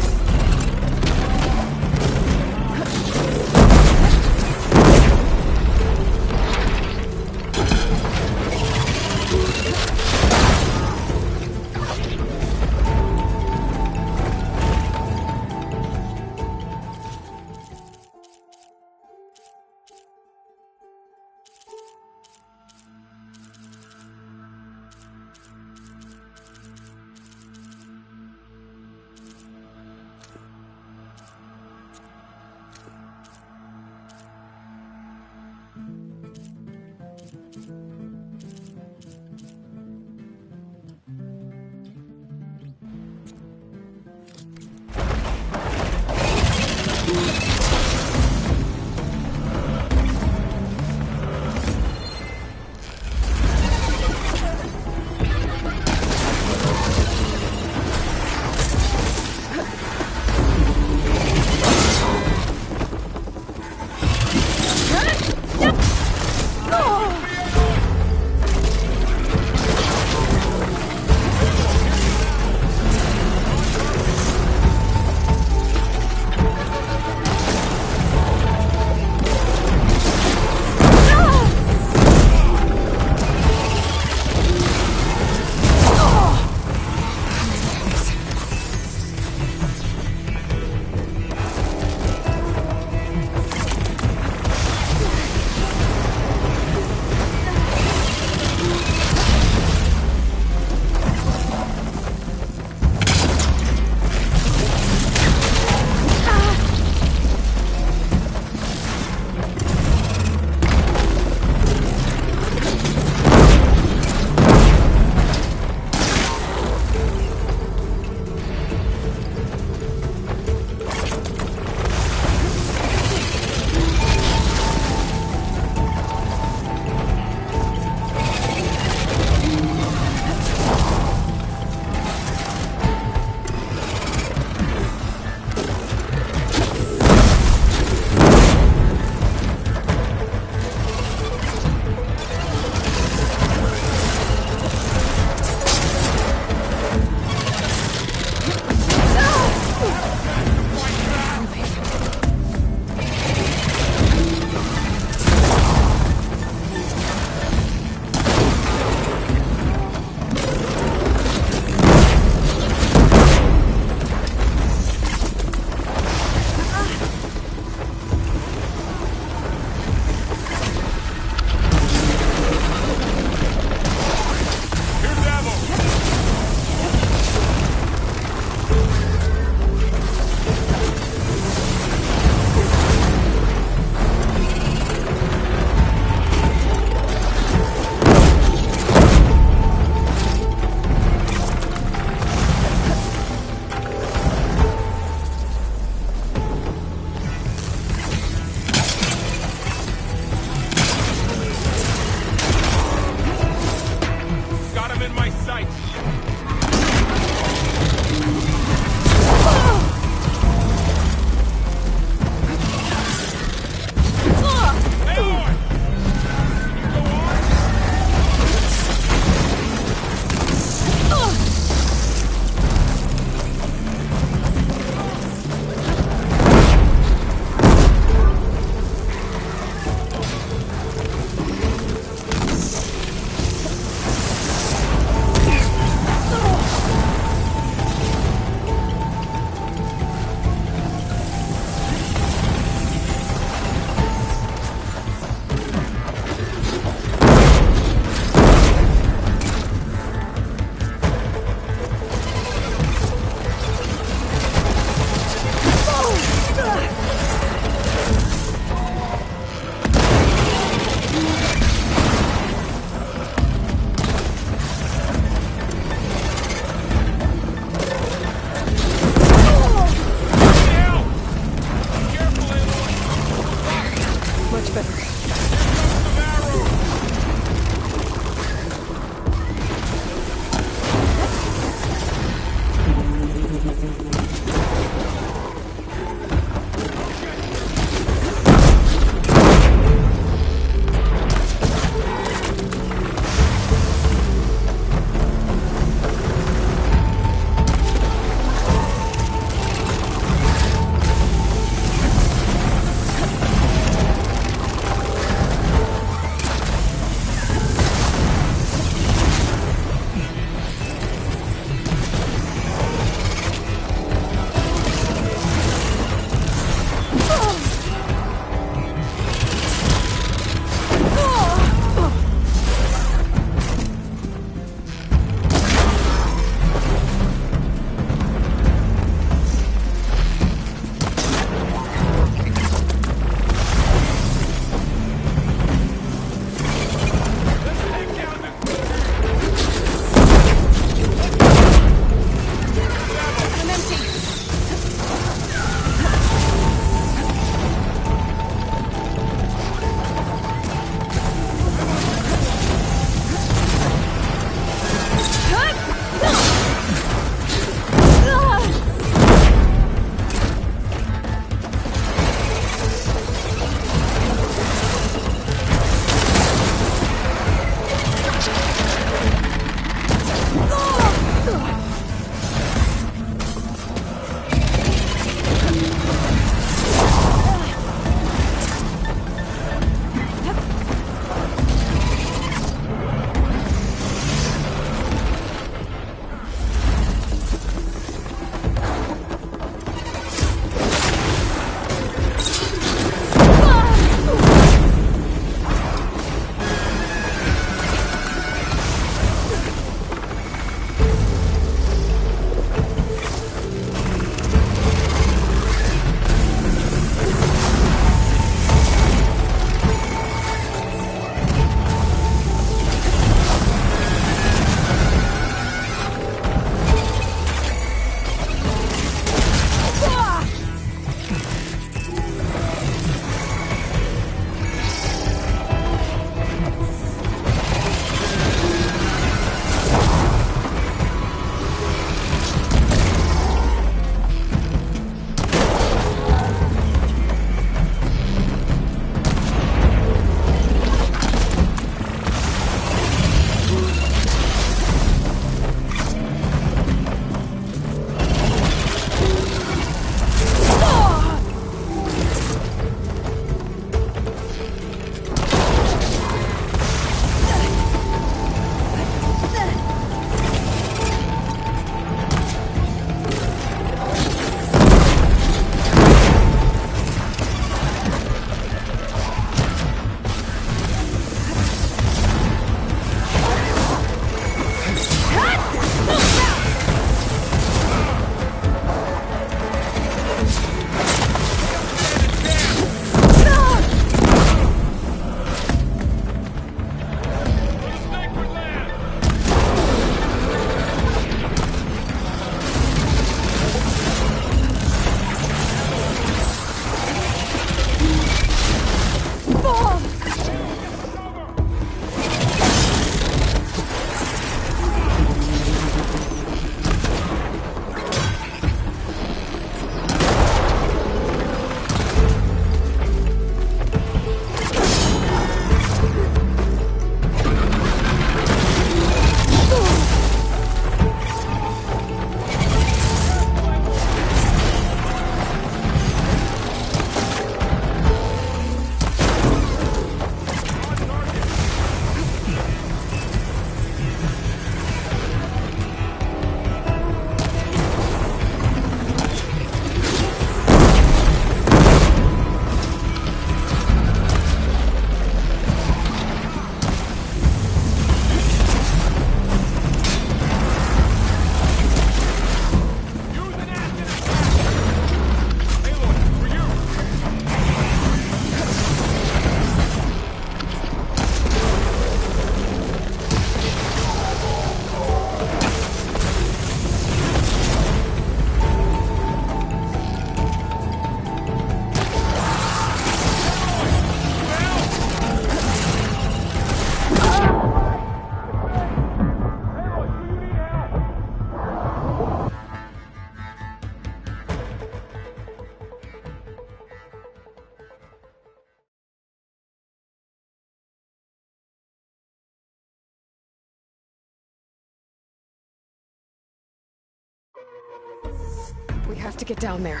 We have to get down there.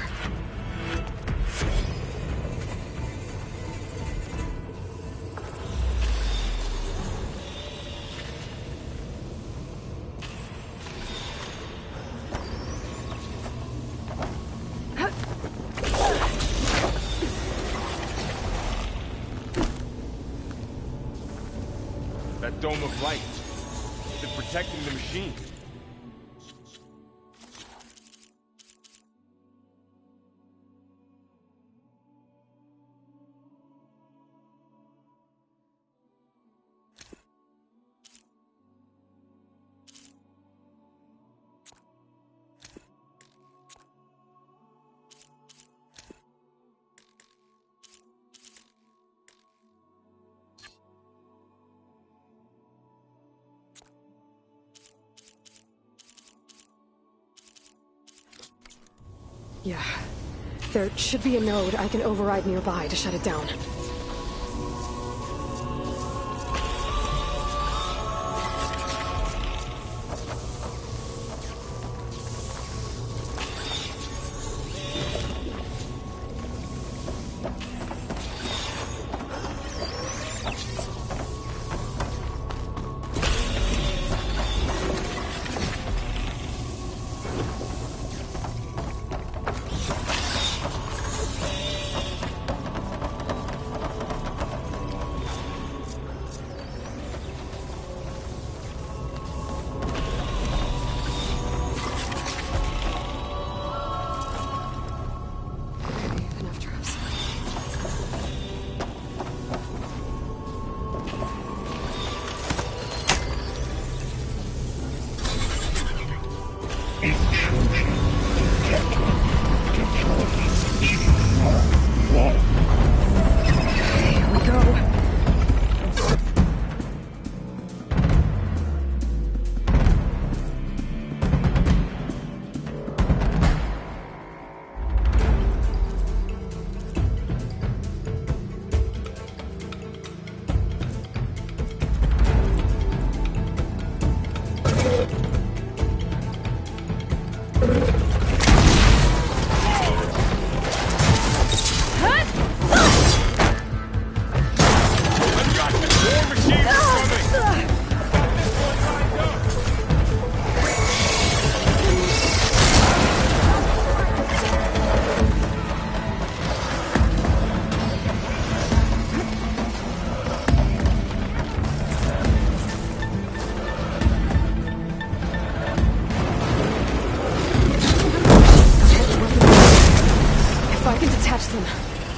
That dome of light. Is it protecting the machine? Yeah. There should be a node I can override nearby to shut it down.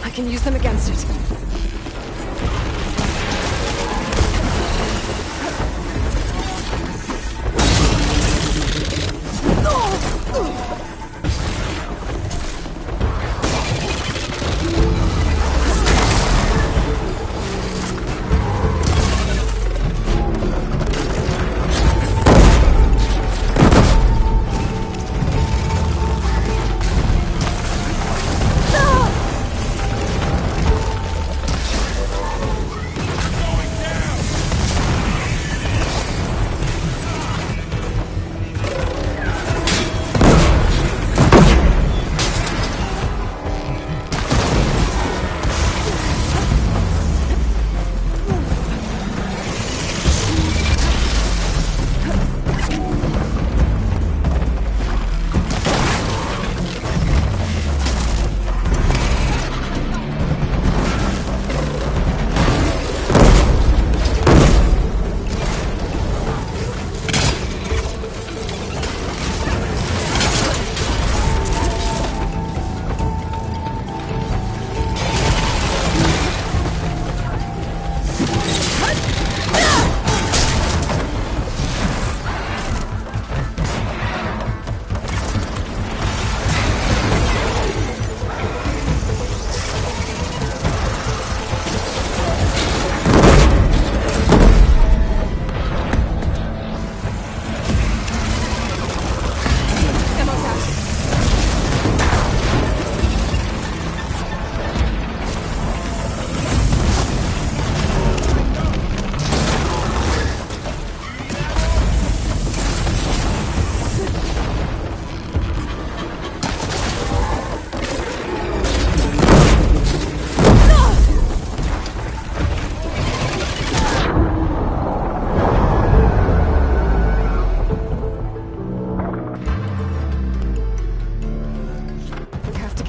I can use them against it.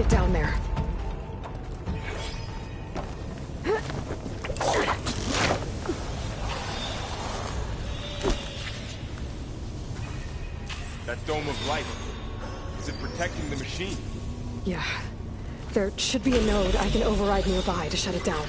get down there. That dome of light. Is it protecting the machine? Yeah. There should be a node I can override nearby to shut it down.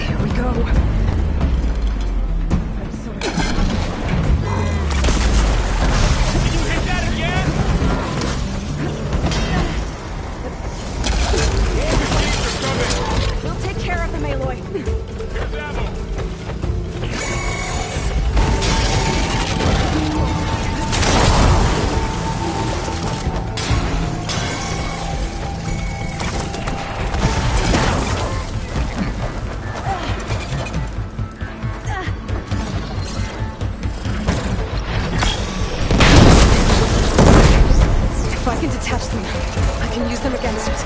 Here we go. We'll take care of them, Aloy. Here's ammo. If I can detach them, I can use them against it.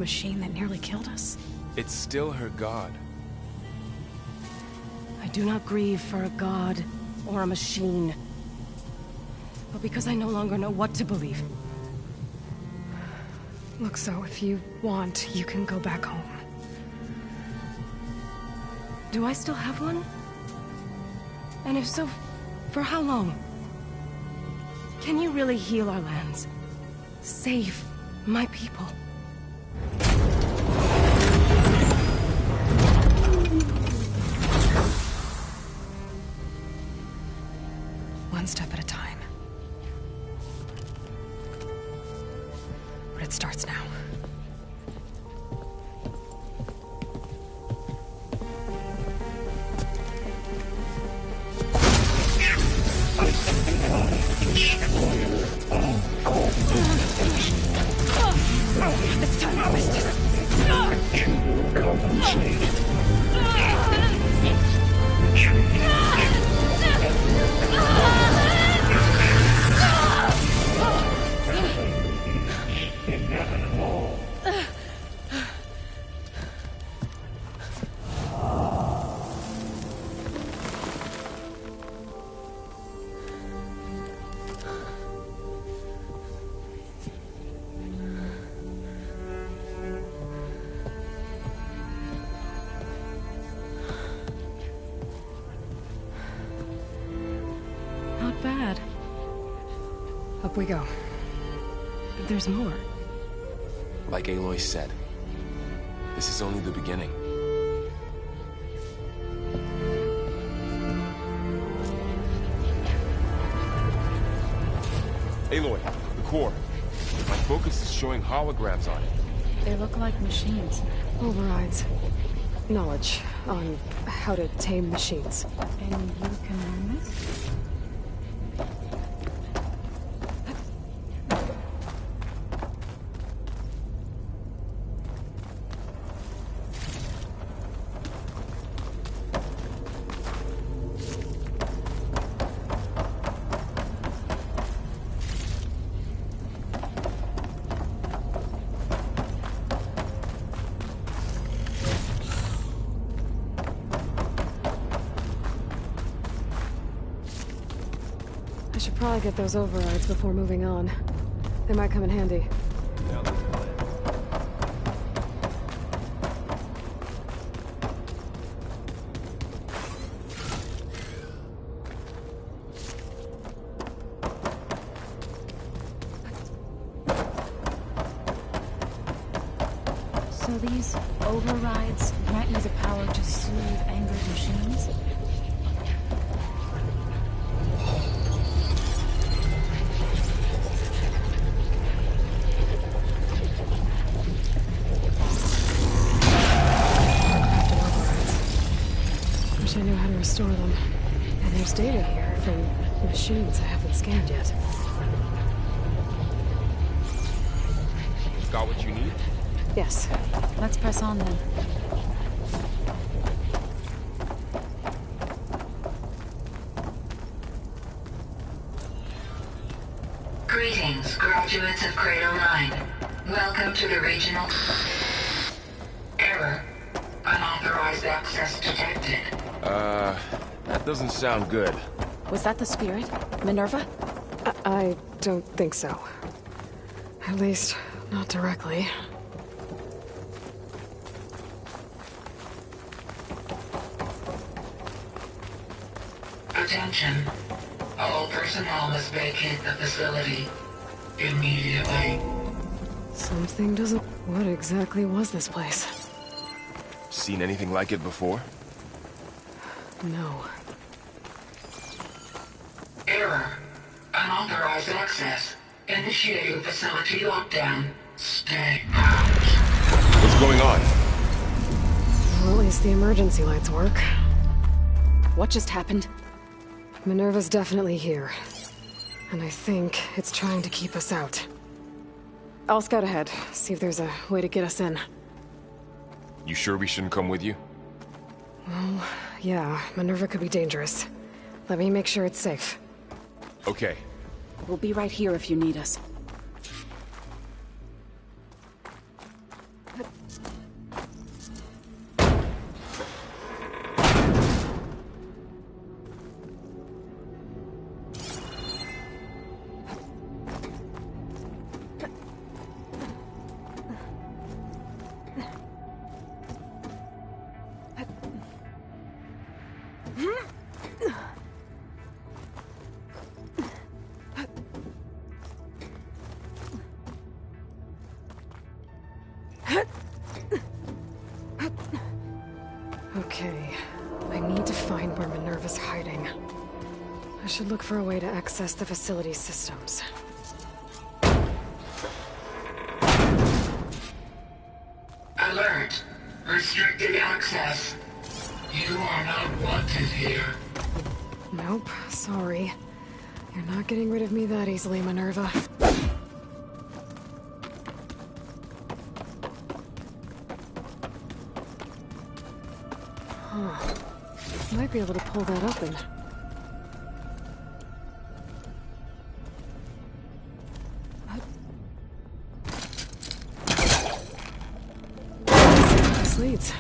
machine that nearly killed us? It's still her god. I do not grieve for a god or a machine, but because I no longer know what to believe. Look, so if you want, you can go back home. Do I still have one? And if so, for how long? Can you really heal our lands? Save my people? One step at a time. But it starts now. It's time to miss this. Not bad. Up we go. There's more. Like Aloy said, this is only the beginning. Aloy, the core. My focus is showing holograms on it. They look like machines. Overrides. Knowledge on how to tame machines. And you can learn this? I should probably get those overrides before moving on. They might come in handy. So these overrides grant you the power to soothe angered machines? Wish I knew how to restore them. And there's data here from machines I haven't scanned yet. Got what you need? Yes. Let's press on then. Greetings, graduates of Cradle 9. Welcome to the regional... Error. Unauthorized access detected. That doesn't sound good. Was that the spirit? Minerva? I don't think so. At least, not directly. Attention. All personnel must vacate the facility immediately. Something doesn't... What exactly was this place? Seen anything like it before? No. Error. Unauthorized access. Initiating facility lockdown. Stay out. What's going on? Well, at least the emergency lights work. What just happened? Minerva's definitely here. And I think it's trying to keep us out. I'll scout ahead, see if there's a way to get us in. You sure we shouldn't come with you? Well, yeah, Minerva could be dangerous. Let me make sure it's safe. Okay. We'll be right here if you need us. Okay, I need to find where Minerva's hiding. I should look for a way to access the facility systems. Alert! Restricted access. You are not wanted here. Nope, sorry. You're not getting rid of me that easily, Minerva. Huh. Might be able to pull that open. This leads.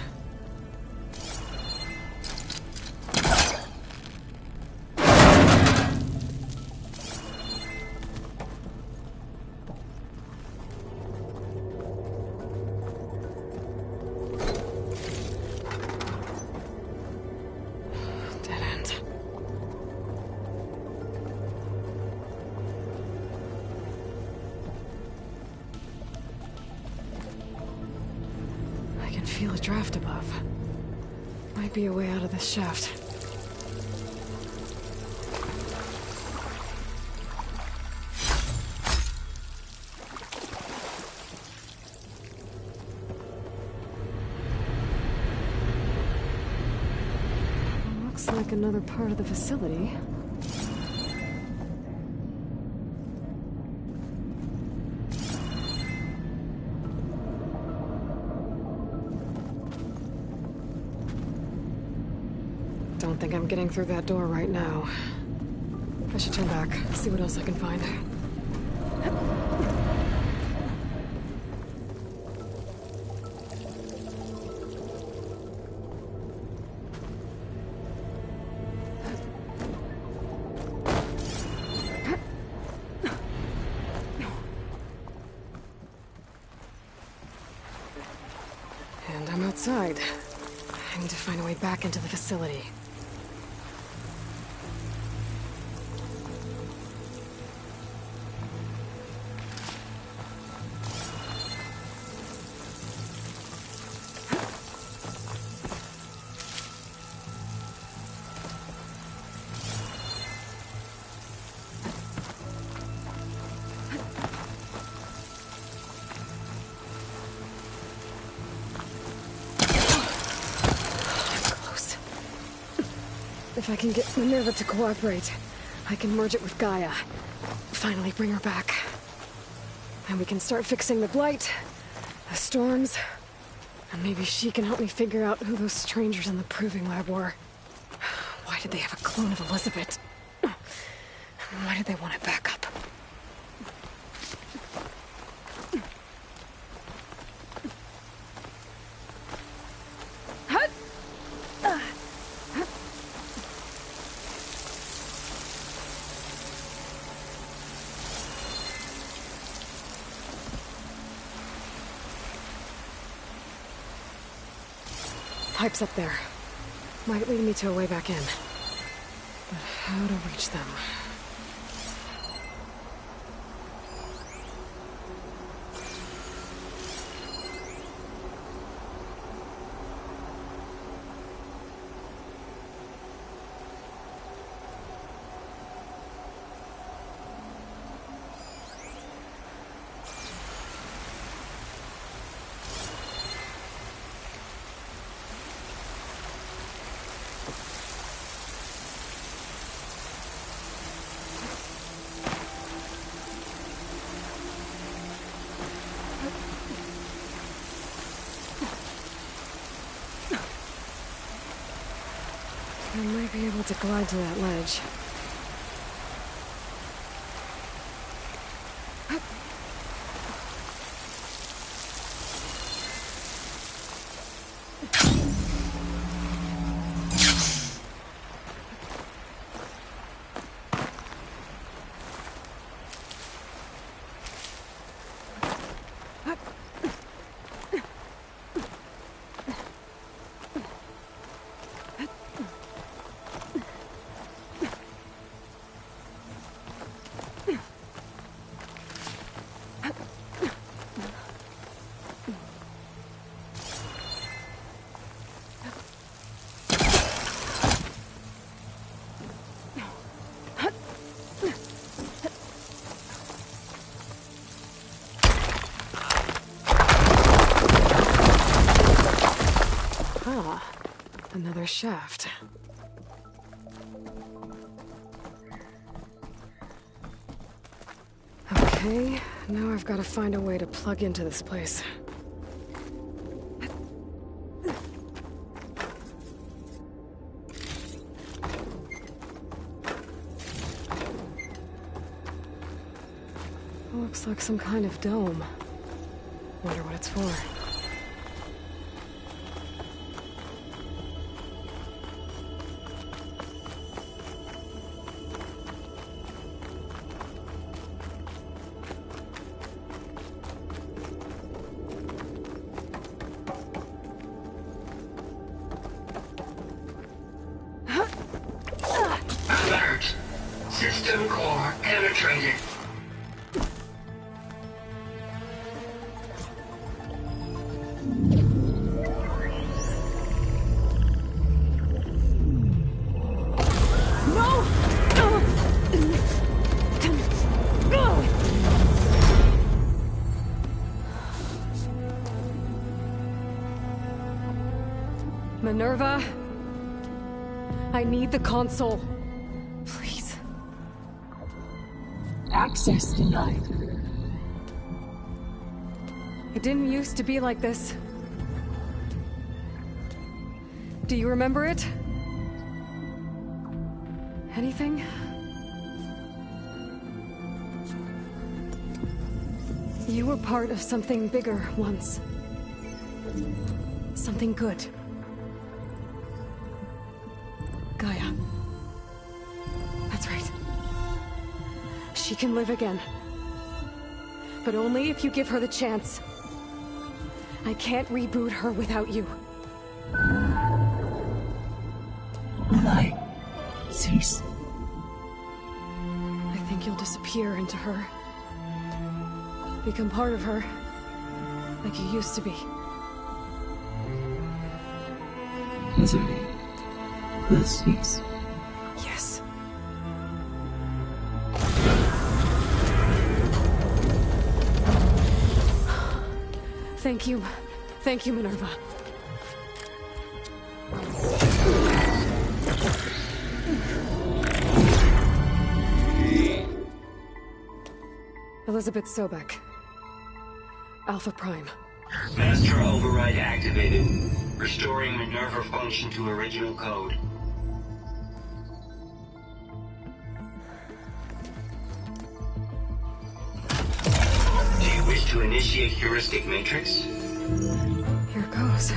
Dead end. I can feel a draft above. Might be a way out of this shaft. Looks like another part of the facility. Don't think I'm getting through that door right now. I should turn back, see what else I can find. And I'm outside. I need to find a way back into the facility. If I can get Minerva to cooperate, I can merge it with Gaia. Finally bring her back. And we can start fixing the Blight, the storms, and maybe she can help me figure out who those strangers in the Proving Lab were. Why did they have a clone of Elizabeth? And why did they want it back up? Pipes up there. Might lead me to a way back in. But how to reach them? I might be able to glide to that ledge. a shaft. Okay, now I've got to find a way to plug into this place. Looks like some kind of dome. Wonder what it's for. Alert! System core penetrated. Minerva, I need the console. Please. Access denied. It didn't used to be like this. Do you remember it? Anything? You were part of something bigger once. Something good. Gaia. That's right. She can live again. But only if you give her the chance. I can't reboot her without you. Light. Cease. I think you'll disappear into her. Become part of her. Like you used to be. Misery. Will cease. Yes. Thank you. Thank you, Minerva. Elizabeth Sobek. Alpha Prime. Master override activated. Restoring Minerva function to original code. Do you wish to initiate heuristic matrix? Here goes.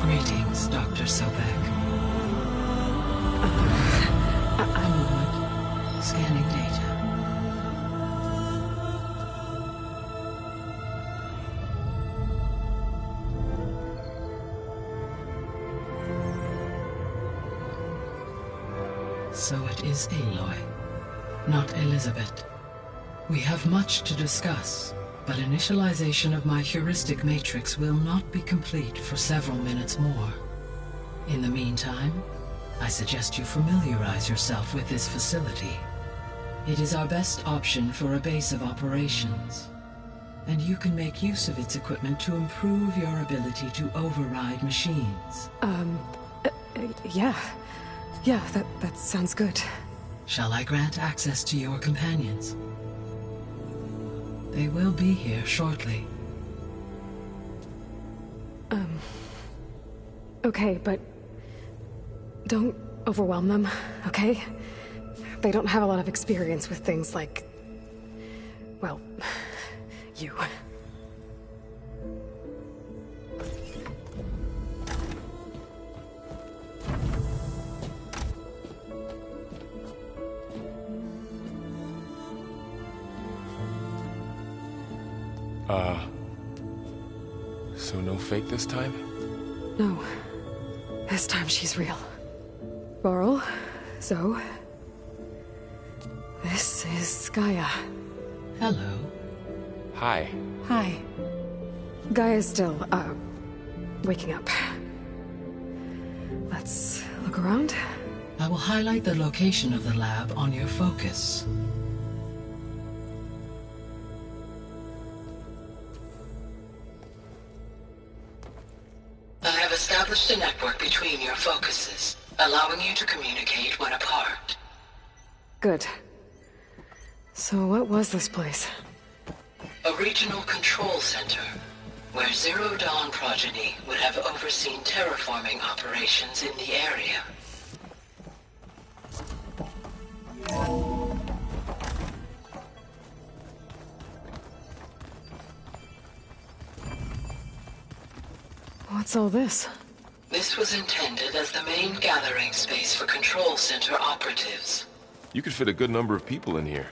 Greetings, Dr. Sobek. A moment. Scanning data. So it is Aloy, not Elizabeth. We have much to discuss, but initialization of my heuristic matrix will not be complete for several minutes more. In the meantime, I suggest you familiarize yourself with this facility. It is our best option for a base of operations, and you can make use of its equipment to improve your ability to override machines. Yeah. Yeah, that sounds good. Shall I grant access to your companions? They will be here shortly. Okay, but don't overwhelm them, okay? They don't have a lot of experience with things like, well, you. So no fake this time? No. This time she's real. Varl, Zoe. This is Gaia. Hello. Hi. Hi. Gaia's still, waking up. Let's look around. I will highlight the location of the lab on your focus. I have established a network between your focuses, allowing you to communicate when apart. Good. So what was this place? A regional control center, where Zero Dawn progeny would have overseen terraforming operations in the area. What's all this? This was intended as the main gathering space for control center operatives. You could fit a good number of people in here.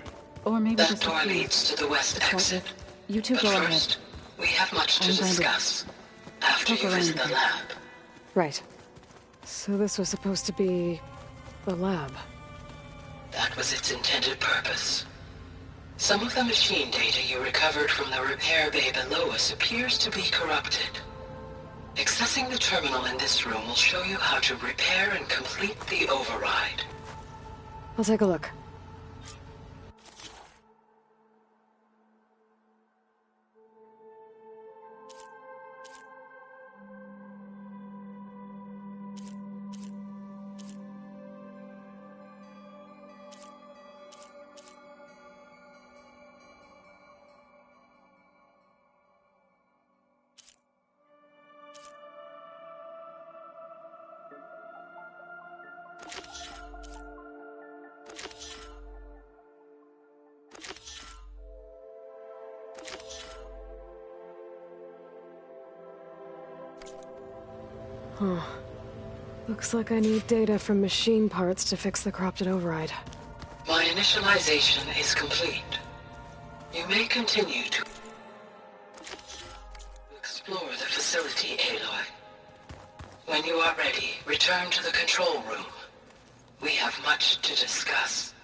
Or maybe That just a door few. leads to the west exit. You two But go first, ahead. we have much to I'm going to discuss. After poke you around visit a the bit. lab. Right. So this was supposed to be... the lab. That was its intended purpose. Some of the machine data you recovered from the repair bay below us appears to be corrupted. Accessing the terminal in this room will show you how to repair and complete the override. I'll take a look. Huh. Looks like I need data from machine parts to fix the corrupted override. My initialization is complete. You may continue to explore the facility, Aloy. When you are ready, return to the control room. We have much to discuss.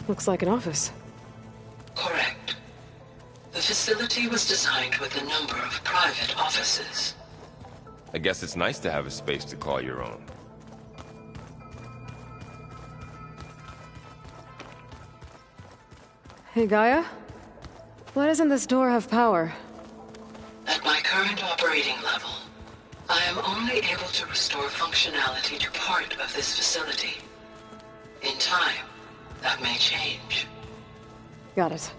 Looks like an office. Correct. The facility was designed with a number of private offices. I guess it's nice to have a space to call your own. Hey, Gaia? Why doesn't this door have power? At my current operating level, I am only able to restore functionality to part of this facility. In time, that may change. Got it.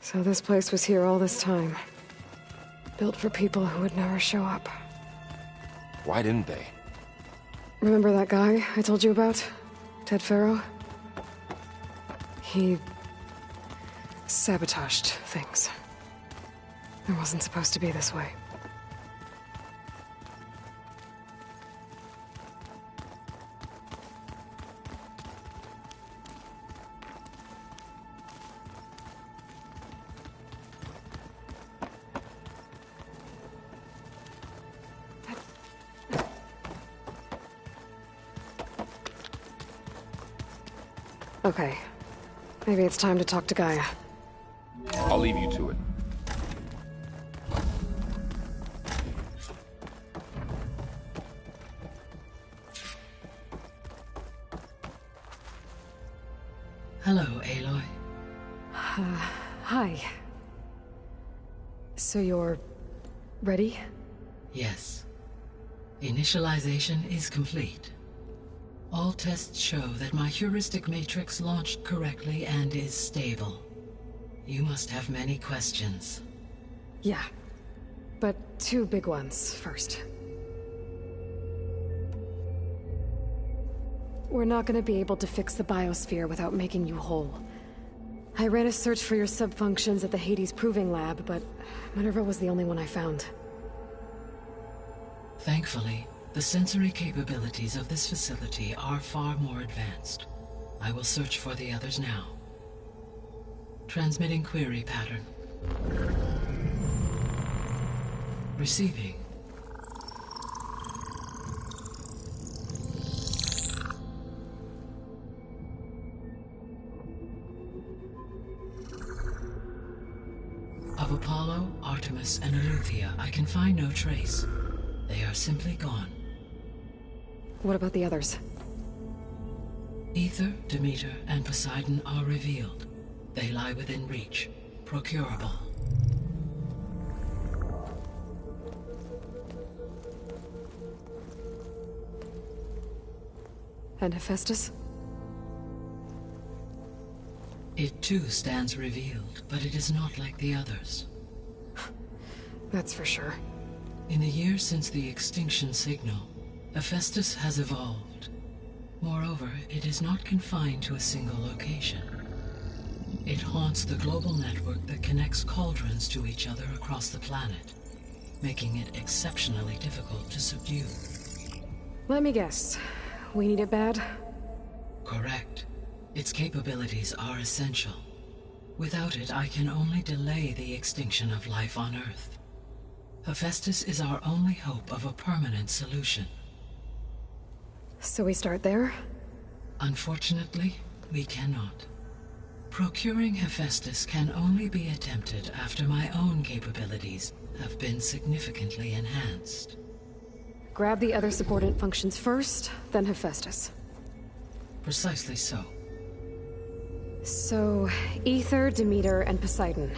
So this place was here all this time. Built for people who would never show up. Why didn't they? Remember that guy I told you about? Ted Farrow? He... sabotaged things. It wasn't supposed to be this way. Okay. Maybe it's time to talk to Gaia. I'll leave you to it. Hello, Aloy. Hi. So you're... ready? Yes. Initialization is complete. All tests show that my heuristic matrix launched correctly and is stable. You must have many questions. Yeah. But two big ones first. We're not gonna be able to fix the biosphere without making you whole. I ran a search for your subfunctions at the Hades Proving Lab, but Minerva was the only one I found. Thankfully, the sensory capabilities of this facility are far more advanced. I will search for the others now. Transmitting query pattern. Receiving. Of Apollo, Artemis, and Eleuthia, I can find no trace. They are simply gone. What about the others? Aether, Demeter, and Poseidon are revealed. They lie within reach, procurable. And Hephaestus? It too stands revealed, but it is not like the others. That's for sure. In the years since the extinction signal, Hephaestus has evolved. Moreover, it is not confined to a single location. It haunts the global network that connects cauldrons to each other across the planet, making it exceptionally difficult to subdue. Let me guess. We need it bad? Correct. Its capabilities are essential. Without it, I can only delay the extinction of life on Earth. Hephaestus is our only hope of a permanent solution. So we start there? Unfortunately, we cannot. Procuring Hephaestus can only be attempted after my own capabilities have been significantly enhanced. Grab the other subordinate functions first, then Hephaestus. Precisely so. So, Aether, Demeter, and Poseidon.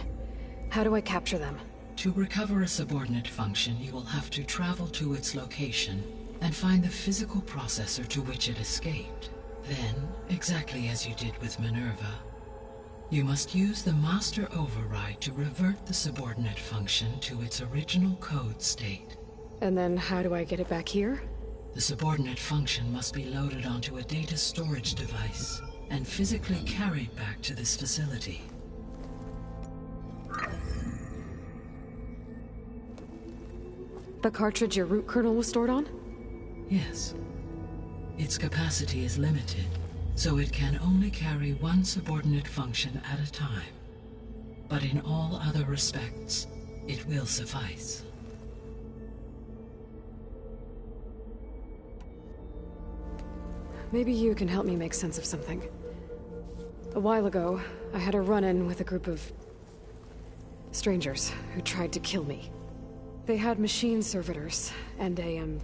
How do I capture them? To recover a subordinate function, you will have to travel to its location and find the physical processor to which it escaped. Then, exactly as you did with Minerva, you must use the master override to revert the subordinate function to its original code state. And then how do I get it back here? The subordinate function must be loaded onto a data storage device and physically carried back to this facility. The cartridge your root kernel was stored on? Yes. Its capacity is limited, so it can only carry one subordinate function at a time. But in all other respects, it will suffice. Maybe you can help me make sense of something. A while ago, I had a run-in with a group of strangers who tried to kill me. They had machine servitors and a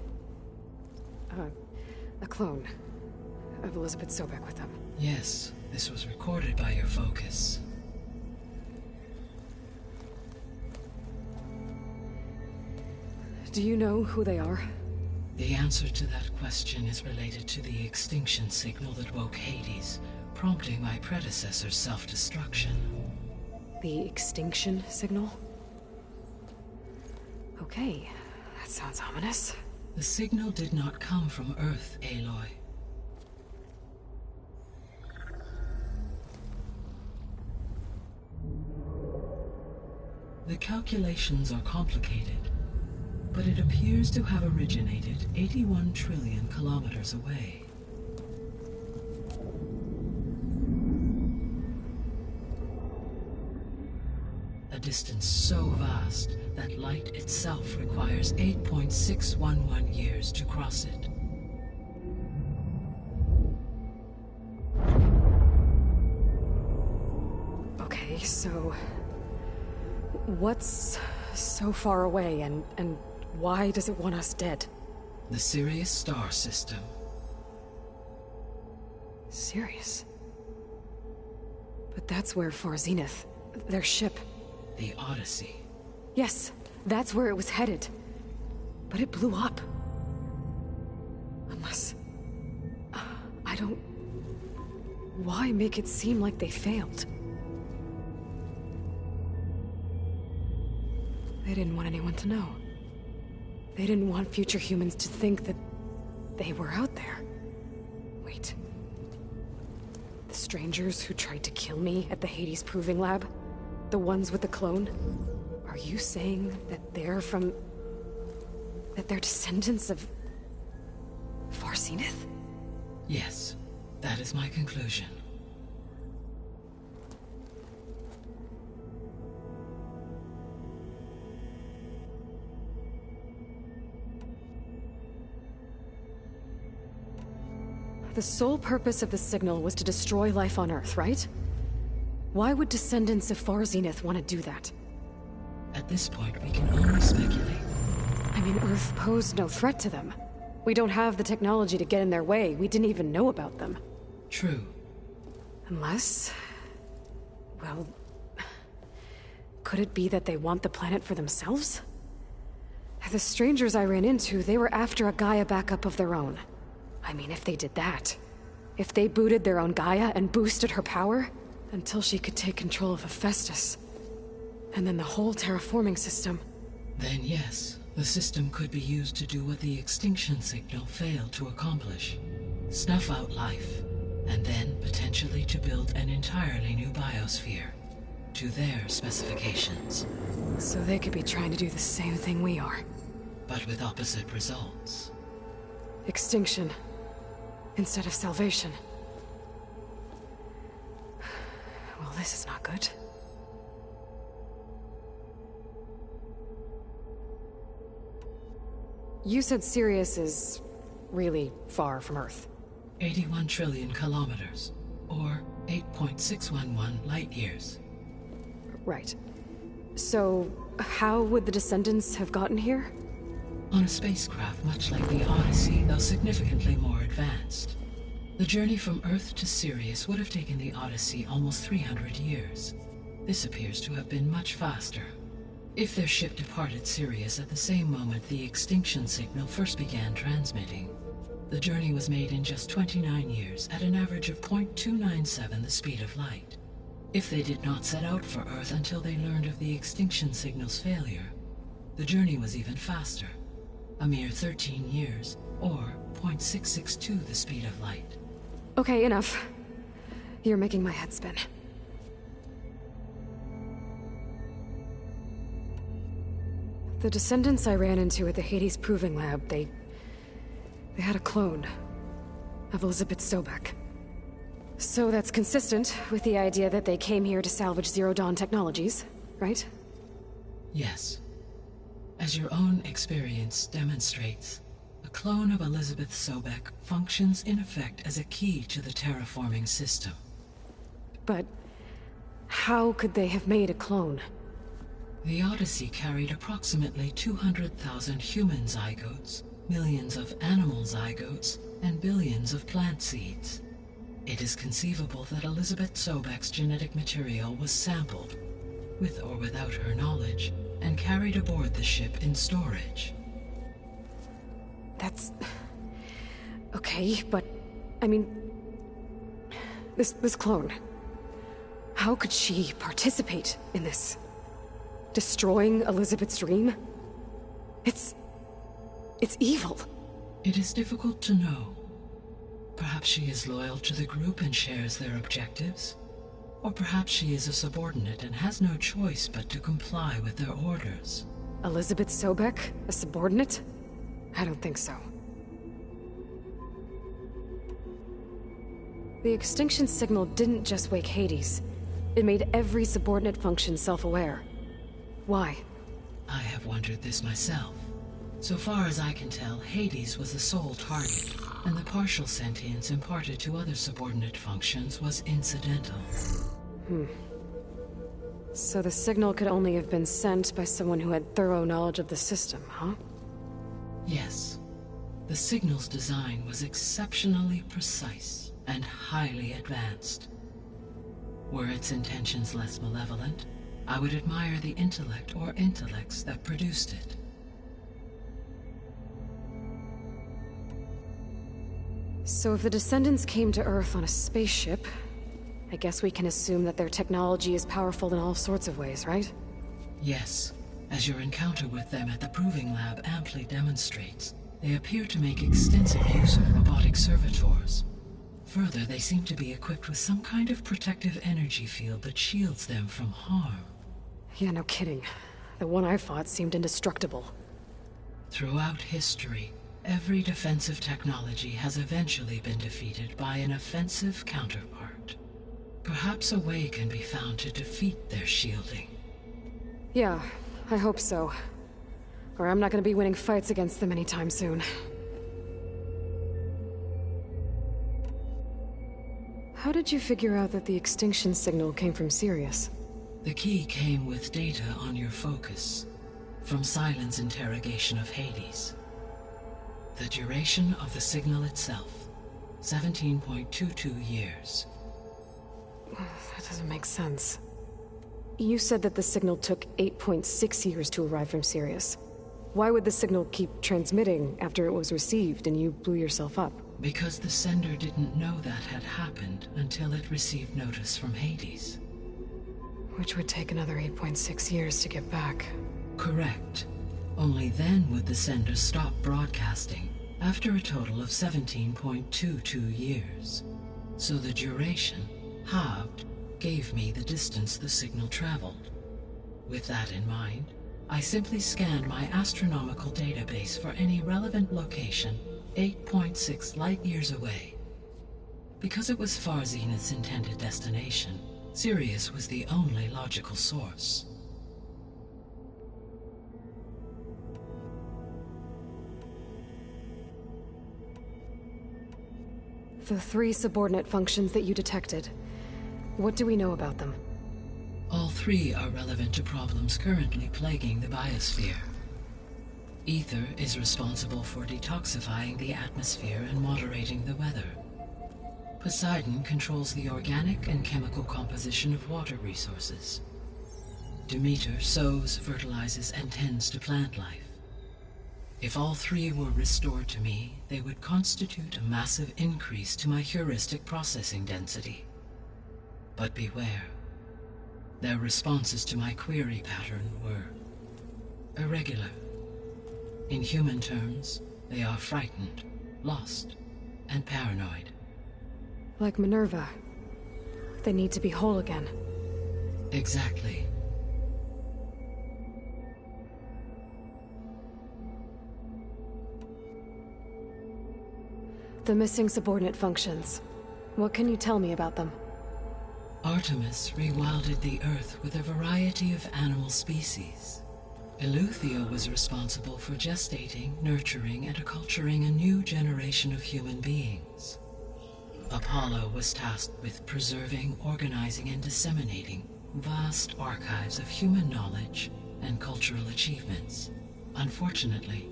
clone of Elizabeth Sobek with them. Yes, this was recorded by your focus. Do you know who they are? The answer to that question is related to the extinction signal that woke Hades, prompting my predecessor's self-destruction. The extinction signal? Okay, that sounds ominous. The signal did not come from Earth, Aloy. The calculations are complicated, but it appears to have originated 81 trillion kilometers away. A distance so vast that light itself requires 8.611 years to cross it. Okay, so what's so far away and why does it want us dead? The Sirius star system. Sirius? But that's where Far Zenith, their ship... The Odyssey. Yes, that's where it was headed. But it blew up. Unless... I don't... Why make it seem like they failed? They didn't want anyone to know. They didn't want future humans to think that they were out there. Wait. The strangers who tried to kill me at the Hades Proving Lab? The ones with the clone? Are you saying that they're from... that they're descendants of... Far Zenith? Yes, that is my conclusion. The sole purpose of the signal was to destroy life on Earth, right? Why would descendants of Far Zenith want to do that? At this point, we can only speculate. I mean, Earth posed no threat to them. We don't have the technology to get in their way. We didn't even know about them. True. Unless... well... could it be that they want the planet for themselves? The strangers I ran into, they were after a Gaia backup of their own. I mean, if they did that... if they booted their own Gaia and boosted her power... until she could take control of Hephaestus. And then the whole terraforming system... Then yes, the system could be used to do what the extinction signal failed to accomplish. Snuff out life, and then potentially to build an entirely new biosphere. To their specifications. So they could be trying to do the same thing we are. But with opposite results. Extinction. Instead of salvation. Well, this is not good. You said Sirius is really far from Earth. 81 trillion kilometers, or 8.611 light years. Right. So, how would the descendants have gotten here? On a spacecraft much like the Odyssey, though significantly more advanced. The journey from Earth to Sirius would have taken the Odyssey almost 300 years. This appears to have been much faster. If their ship departed Sirius at the same moment the extinction signal first began transmitting, the journey was made in just 29 years at an average of 0.297 the speed of light. If they did not set out for Earth until they learned of the extinction signal's failure, the journey was even faster. A mere 13 years, or 0.662 the speed of light. Okay, enough. You're making my head spin. The descendants I ran into at the Hades Proving Lab, they had a clone of Elizabeth Sobek. So that's consistent with the idea that they came here to salvage Zero Dawn technologies, right? Yes. As your own experience demonstrates, a clone of Elizabeth Sobek functions in effect as a key to the terraforming system. But how could they have made a clone? The Odyssey carried approximately 200,000 human zygotes, millions of animal zygotes, and billions of plant seeds. It is conceivable that Elizabeth Sobek's genetic material was sampled, with or without her knowledge, and carried aboard the ship in storage. That's... okay, but... I mean... This clone... how could she participate in this? Destroying Elizabeth's dream? It's evil. It is difficult to know. Perhaps she is loyal to the group and shares their objectives. Or perhaps she is a subordinate and has no choice but to comply with their orders. Elizabeth Sobek? A subordinate? I don't think so. The extinction signal didn't just wake Hades. It made every subordinate function self-aware. Why? I have wondered this myself. So far as I can tell, Hades was the sole target, and the partial sentience imparted to other subordinate functions was incidental. So the signal could only have been sent by someone who had thorough knowledge of the system, huh? Yes. The signal's design was exceptionally precise and highly advanced. Were its intentions less malevolent, I would admire the intellect or intellects that produced it. So if the descendants came to Earth on a spaceship, I guess we can assume that their technology is powerful in all sorts of ways, right? Yes. As your encounter with them at the Proving Lab amply demonstrates, they appear to make extensive use of robotic servitors. Further, they seem to be equipped with some kind of protective energy field that shields them from harm. Yeah, no kidding. The one I fought seemed indestructible. Throughout history, every defensive technology has eventually been defeated by an offensive counterpart. Perhaps a way can be found to defeat their shielding. Yeah, I hope so. Or I'm not gonna be winning fights against them anytime soon. How did you figure out that the extinction signal came from Sirius? The key came with data on your focus, from Silent's interrogation of Hades. The duration of the signal itself, 17.22 years. That doesn't make sense. You said that the signal took 8.6 years to arrive from Sirius. Why would the signal keep transmitting after it was received and you blew yourself up? Because the sender didn't know that had happened until it received notice from Hades. Which would take another 8.6 years to get back. Correct. Only then would the sender stop broadcasting, after a total of 17.22 years. So the duration, halved, gave me the distance the signal traveled. With that in mind, I simply scanned my astronomical database for any relevant location 8.6 light-years away. Because it was Far Zenith's intended destination, Sirius was the only logical source. The 3 subordinate functions that you detected, what do we know about them? All 3 are relevant to problems currently plaguing the biosphere. Ether is responsible for detoxifying the atmosphere and moderating the weather. Poseidon controls the organic and chemical composition of water resources. Demeter sows, fertilizes, and tends to plant life. If all 3 were restored to me, they would constitute a massive increase to my heuristic processing density. But beware. Their responses to my query pattern were irregular. In human terms, they are frightened, lost, and paranoid. Like Minerva. They need to be whole again. Exactly. The missing subordinate functions. What can you tell me about them? Artemis rewilded the Earth with a variety of animal species. Eleuthia was responsible for gestating, nurturing, and acculturating a new generation of human beings. Apollo was tasked with preserving, organizing, and disseminating vast archives of human knowledge and cultural achievements. Unfortunately,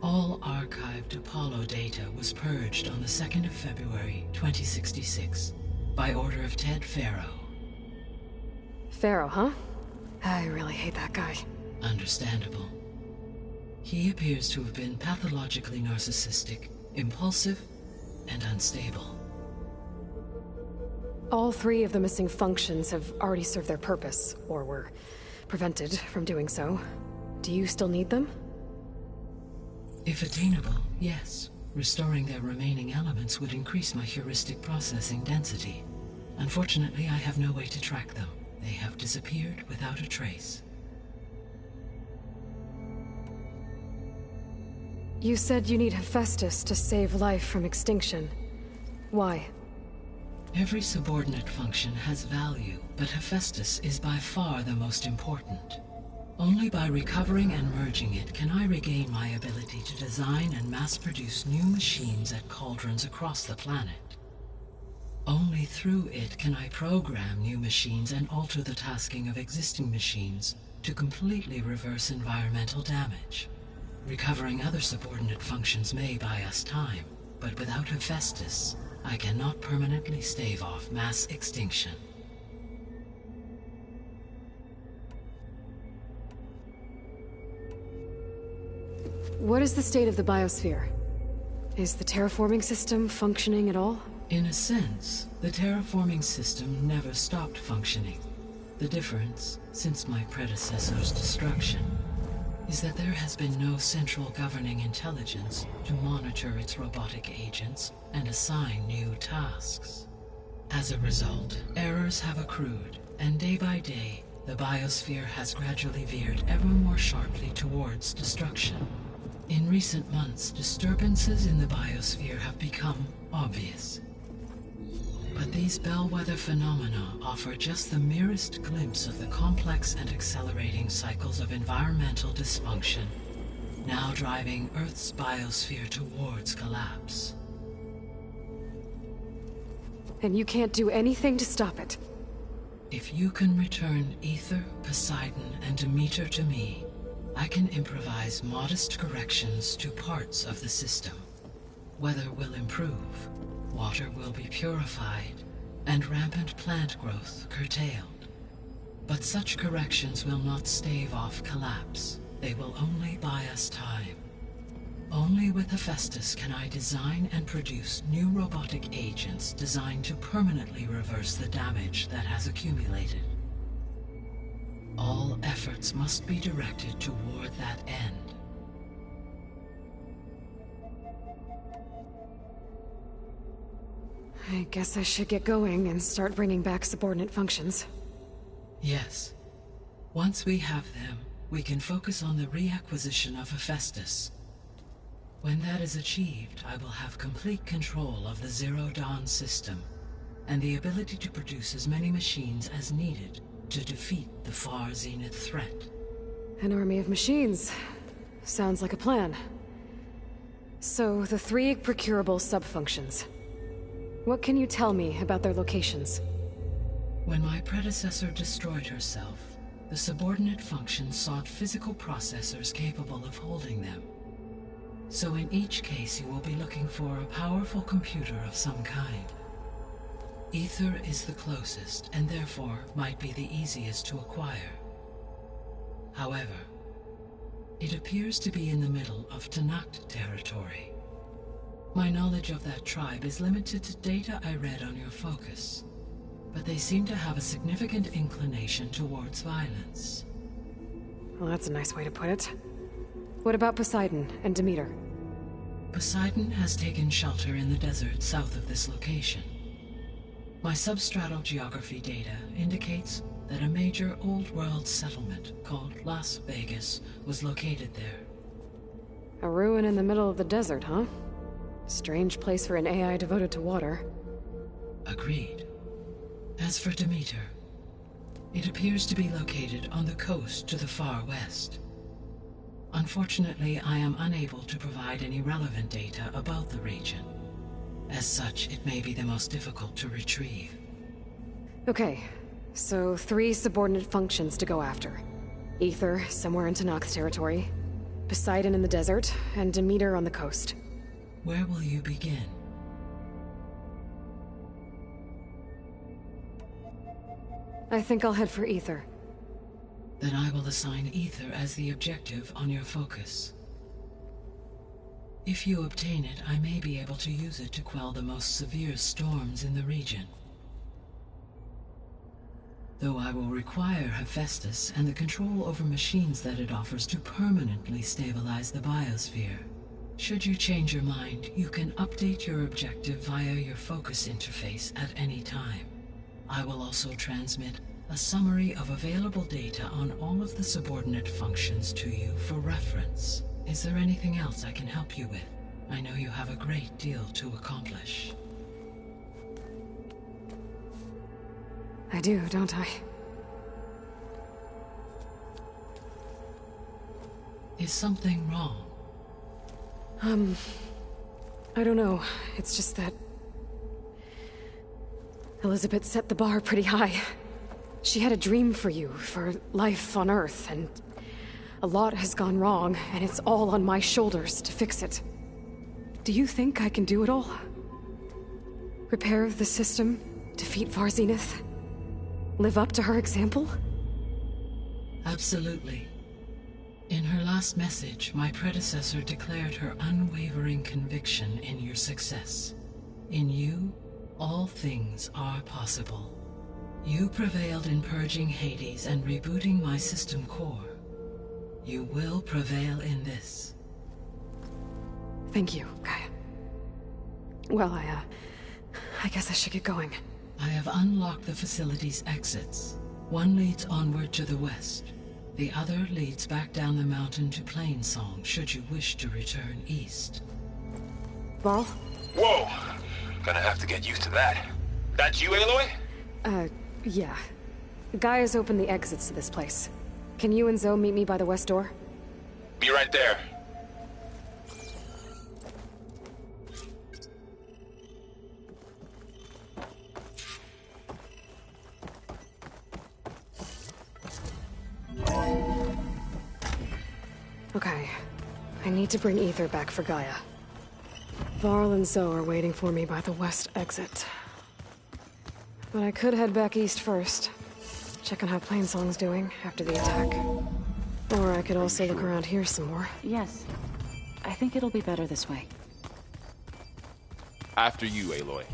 all archived Apollo data was purged on the 2nd of February, 2066, by order of Ted Faro. Faro, huh? I really hate that guy. Understandable. He appears to have been pathologically narcissistic, impulsive, and unstable. All 3 of the missing functions have already served their purpose, or were prevented from doing so. Do you still need them? If attainable, yes. Restoring their remaining elements would increase my heuristic processing density. Unfortunately, I have no way to track them. They have disappeared without a trace. You said you need Hephaestus to save life from extinction. Why? Every subordinate function has value, but Hephaestus is by far the most important. Only by recovering and merging it can I regain my ability to design and mass-produce new machines at cauldrons across the planet. Only through it can I program new machines and alter the tasking of existing machines to completely reverse environmental damage. Recovering other subordinate functions may buy us time, but without Hephaestus, I cannot permanently stave off mass extinction. What is the state of the biosphere? Is the terraforming system functioning at all? In a sense, the terraforming system never stopped functioning. The difference, since my predecessor's destruction, is that there has been no central governing intelligence to monitor its robotic agents and assign new tasks. As a result, errors have accrued, and day by day, the biosphere has gradually veered ever more sharply towards destruction. In recent months, disturbances in the biosphere have become obvious. But these bellwether phenomena offer just the merest glimpse of the complex and accelerating cycles of environmental dysfunction, now driving Earth's biosphere towards collapse. And you can't do anything to stop it? If you can return Aether, Poseidon, and Demeter to me, I can improvise modest corrections to parts of the system. Weather will improve, water will be purified, and rampant plant growth curtailed. But such corrections will not stave off collapse. They will only buy us time. Only with Hephaestus can I design and produce new robotic agents designed to permanently reverse the damage that has accumulated. All efforts must be directed toward that end. I guess I should get going and start bringing back subordinate functions. Yes. Once we have them, we can focus on the reacquisition of Hephaestus. When that is achieved, I will have complete control of the Zero Dawn system, and the ability to produce as many machines as needed to defeat the Far Zenith threat. An army of machines. Sounds like a plan. So, the 3 procurable sub-functions. What can you tell me about their locations? When my predecessor destroyed herself, the subordinate functions sought physical processors capable of holding them. So in each case you will be looking for a powerful computer of some kind. Aether is the closest, and therefore might be the easiest to acquire. However, it appears to be in the middle of Tenakth territory. My knowledge of that tribe is limited to data I read on your focus, but they seem to have a significant inclination towards violence. Well, that's a nice way to put it. What about Poseidon and Demeter? Poseidon has taken shelter in the desert south of this location. My substratal geography data indicates that a major old-world settlement called Las Vegas was located there. A ruin in the middle of the desert, huh? Strange place for an AI devoted to water. Agreed. As for Demeter, it appears to be located on the coast to the far west. Unfortunately, I am unable to provide any relevant data about the region. As such, it may be the most difficult to retrieve. Okay, so 3 subordinate functions to go after. Aether, somewhere in Tenakth territory, Poseidon in the desert, and Demeter on the coast. Where will you begin? I think I'll head for Aether. Then I will assign Aether as the objective on your focus. If you obtain it, I may be able to use it to quell the most severe storms in the region. Though I will require Hephaestus and the control over machines that it offers to permanently stabilize the biosphere. Should you change your mind, you can update your objective via your focus interface at any time. I will also transmit a summary of available data on all of the subordinate functions to you for reference. Is there anything else I can help you with? I know you have a great deal to accomplish. I do, don't I? Is something wrong? I don't know. It's just that Elizabeth set the bar pretty high. She had a dream for you, for life on Earth, and a lot has gone wrong, and it's all on my shoulders to fix it. Do you think I can do it all? Repair the system, defeat Far Zenith, live up to her example? Absolutely. In her last message, my predecessor declared her unwavering conviction in your success. In you, all things are possible. You prevailed in purging Hades and rebooting my system core. You will prevail in this. Thank you, Gaia. Well, I guess I should get going. I have unlocked the facility's exits. One leads onward to the west. The other leads back down the mountain to Plainsong, should you wish to return east. Varl? Whoa! Gonna have to get used to that. That's you, Aloy? Yeah. Gaia's opened the exits to this place. Can you and Zoe meet me by the west door? Be right there. Okay. I need to bring Ether back for Gaia. Varl and Zoe are waiting for me by the west exit. But I could head back east first. Check on how Plainsong's doing after the attack. Or I could also look around here some more. Yes. I think it'll be better this way. After you, Aloy.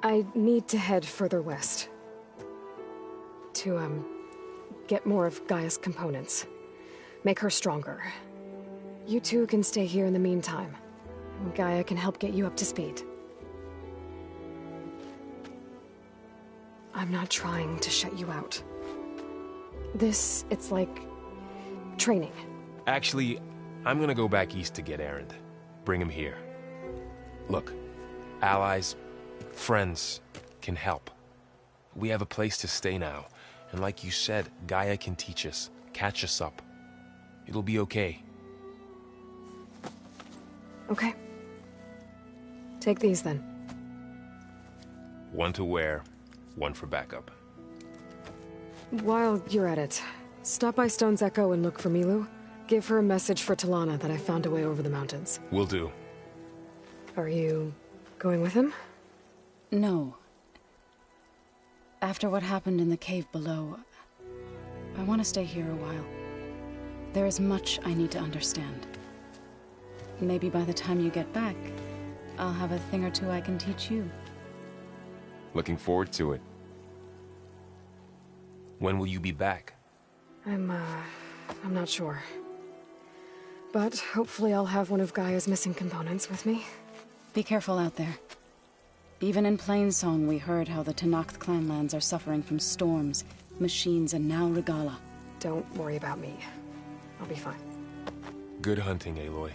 I need to head further west. To, get more of Gaia's components. Make her stronger. You two can stay here in the meantime. Gaia can help get you up to speed. I'm not trying to shut you out. It's like... training. Actually, I'm gonna go back east to get Erend. Bring him here. Look, allies, friends can help. We have a place to stay now. And like you said, Gaia can teach us, catch us up. It'll be okay. Okay. Take these then. One to wear, one for backup. While you're at it, stop by Stone's Echo and look for Milu. Give her a message for Talana that I found a way over the mountains. Will do. Are you going with him? No. After what happened in the cave below, I want to stay here a while. There is much I need to understand. Maybe by the time you get back, I'll have a thing or two I can teach you. Looking forward to it. When will you be back? I'm not sure. But hopefully I'll have one of Gaia's missing components with me. Be careful out there. Even in Plainsong, we heard how the Tenakth clanlands are suffering from storms, machines, and now Regalla. Don't worry about me. I'll be fine. Good hunting, Aloy.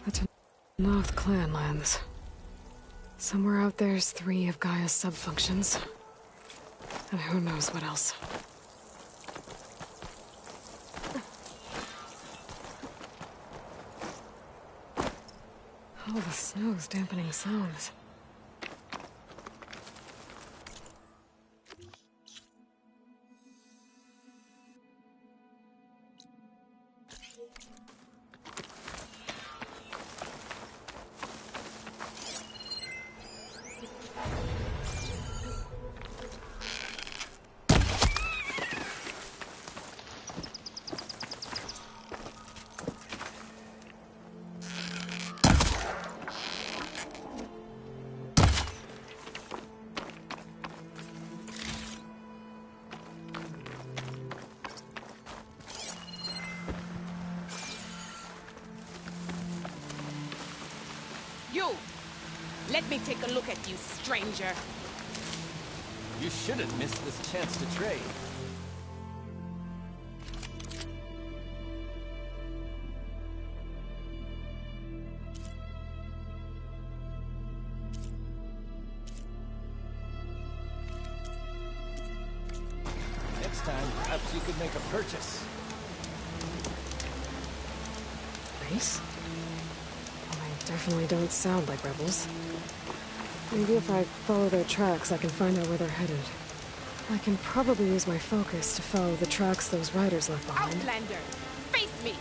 The Tenakth clanlands. Somewhere out there's 3 of Gaia's sub-functions. And who knows what else. All the snow's dampening sounds. You! Let me take a look at you, stranger. You shouldn't miss this chance to trade. Next time, perhaps you could make a purchase. Nice. Definitely don't sound like rebels. Maybe if I follow their tracks, I can find out where they're headed. I can probably use my focus to follow the tracks those riders left behind. Outlander! Face me!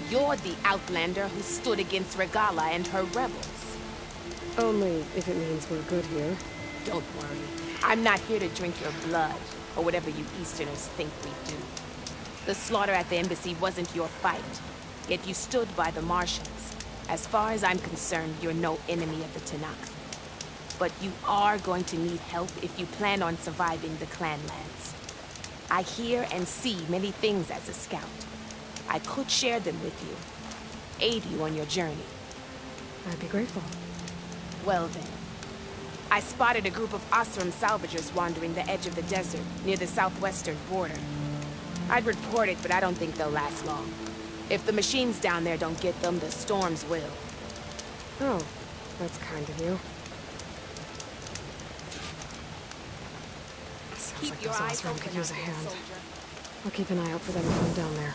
You're the outlander who stood against Regalla and her rebels. Only if it means we're good here. Don't worry. I'm not here to drink your blood, or whatever you Easterners think we do. The slaughter at the embassy wasn't your fight, yet you stood by the Martians. As far as I'm concerned, you're no enemy of the Tenakth. But you are going to need help if you plan on surviving the Clanlands. I hear and see many things as a scout. I could share them with you, aid you on your journey. I'd be grateful. Well then. I spotted a group of Osram salvagers wandering the edge of the desert, near the southwestern border. I'd report it, but I don't think they'll last long. If the machines down there don't get them, the storms will. Oh, that's kind of you. Sounds Keep like your those eyes Osram open could use a out there, hand. soldier. I'll keep an eye out for them if I'm down there.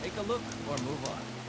Take a look or move on.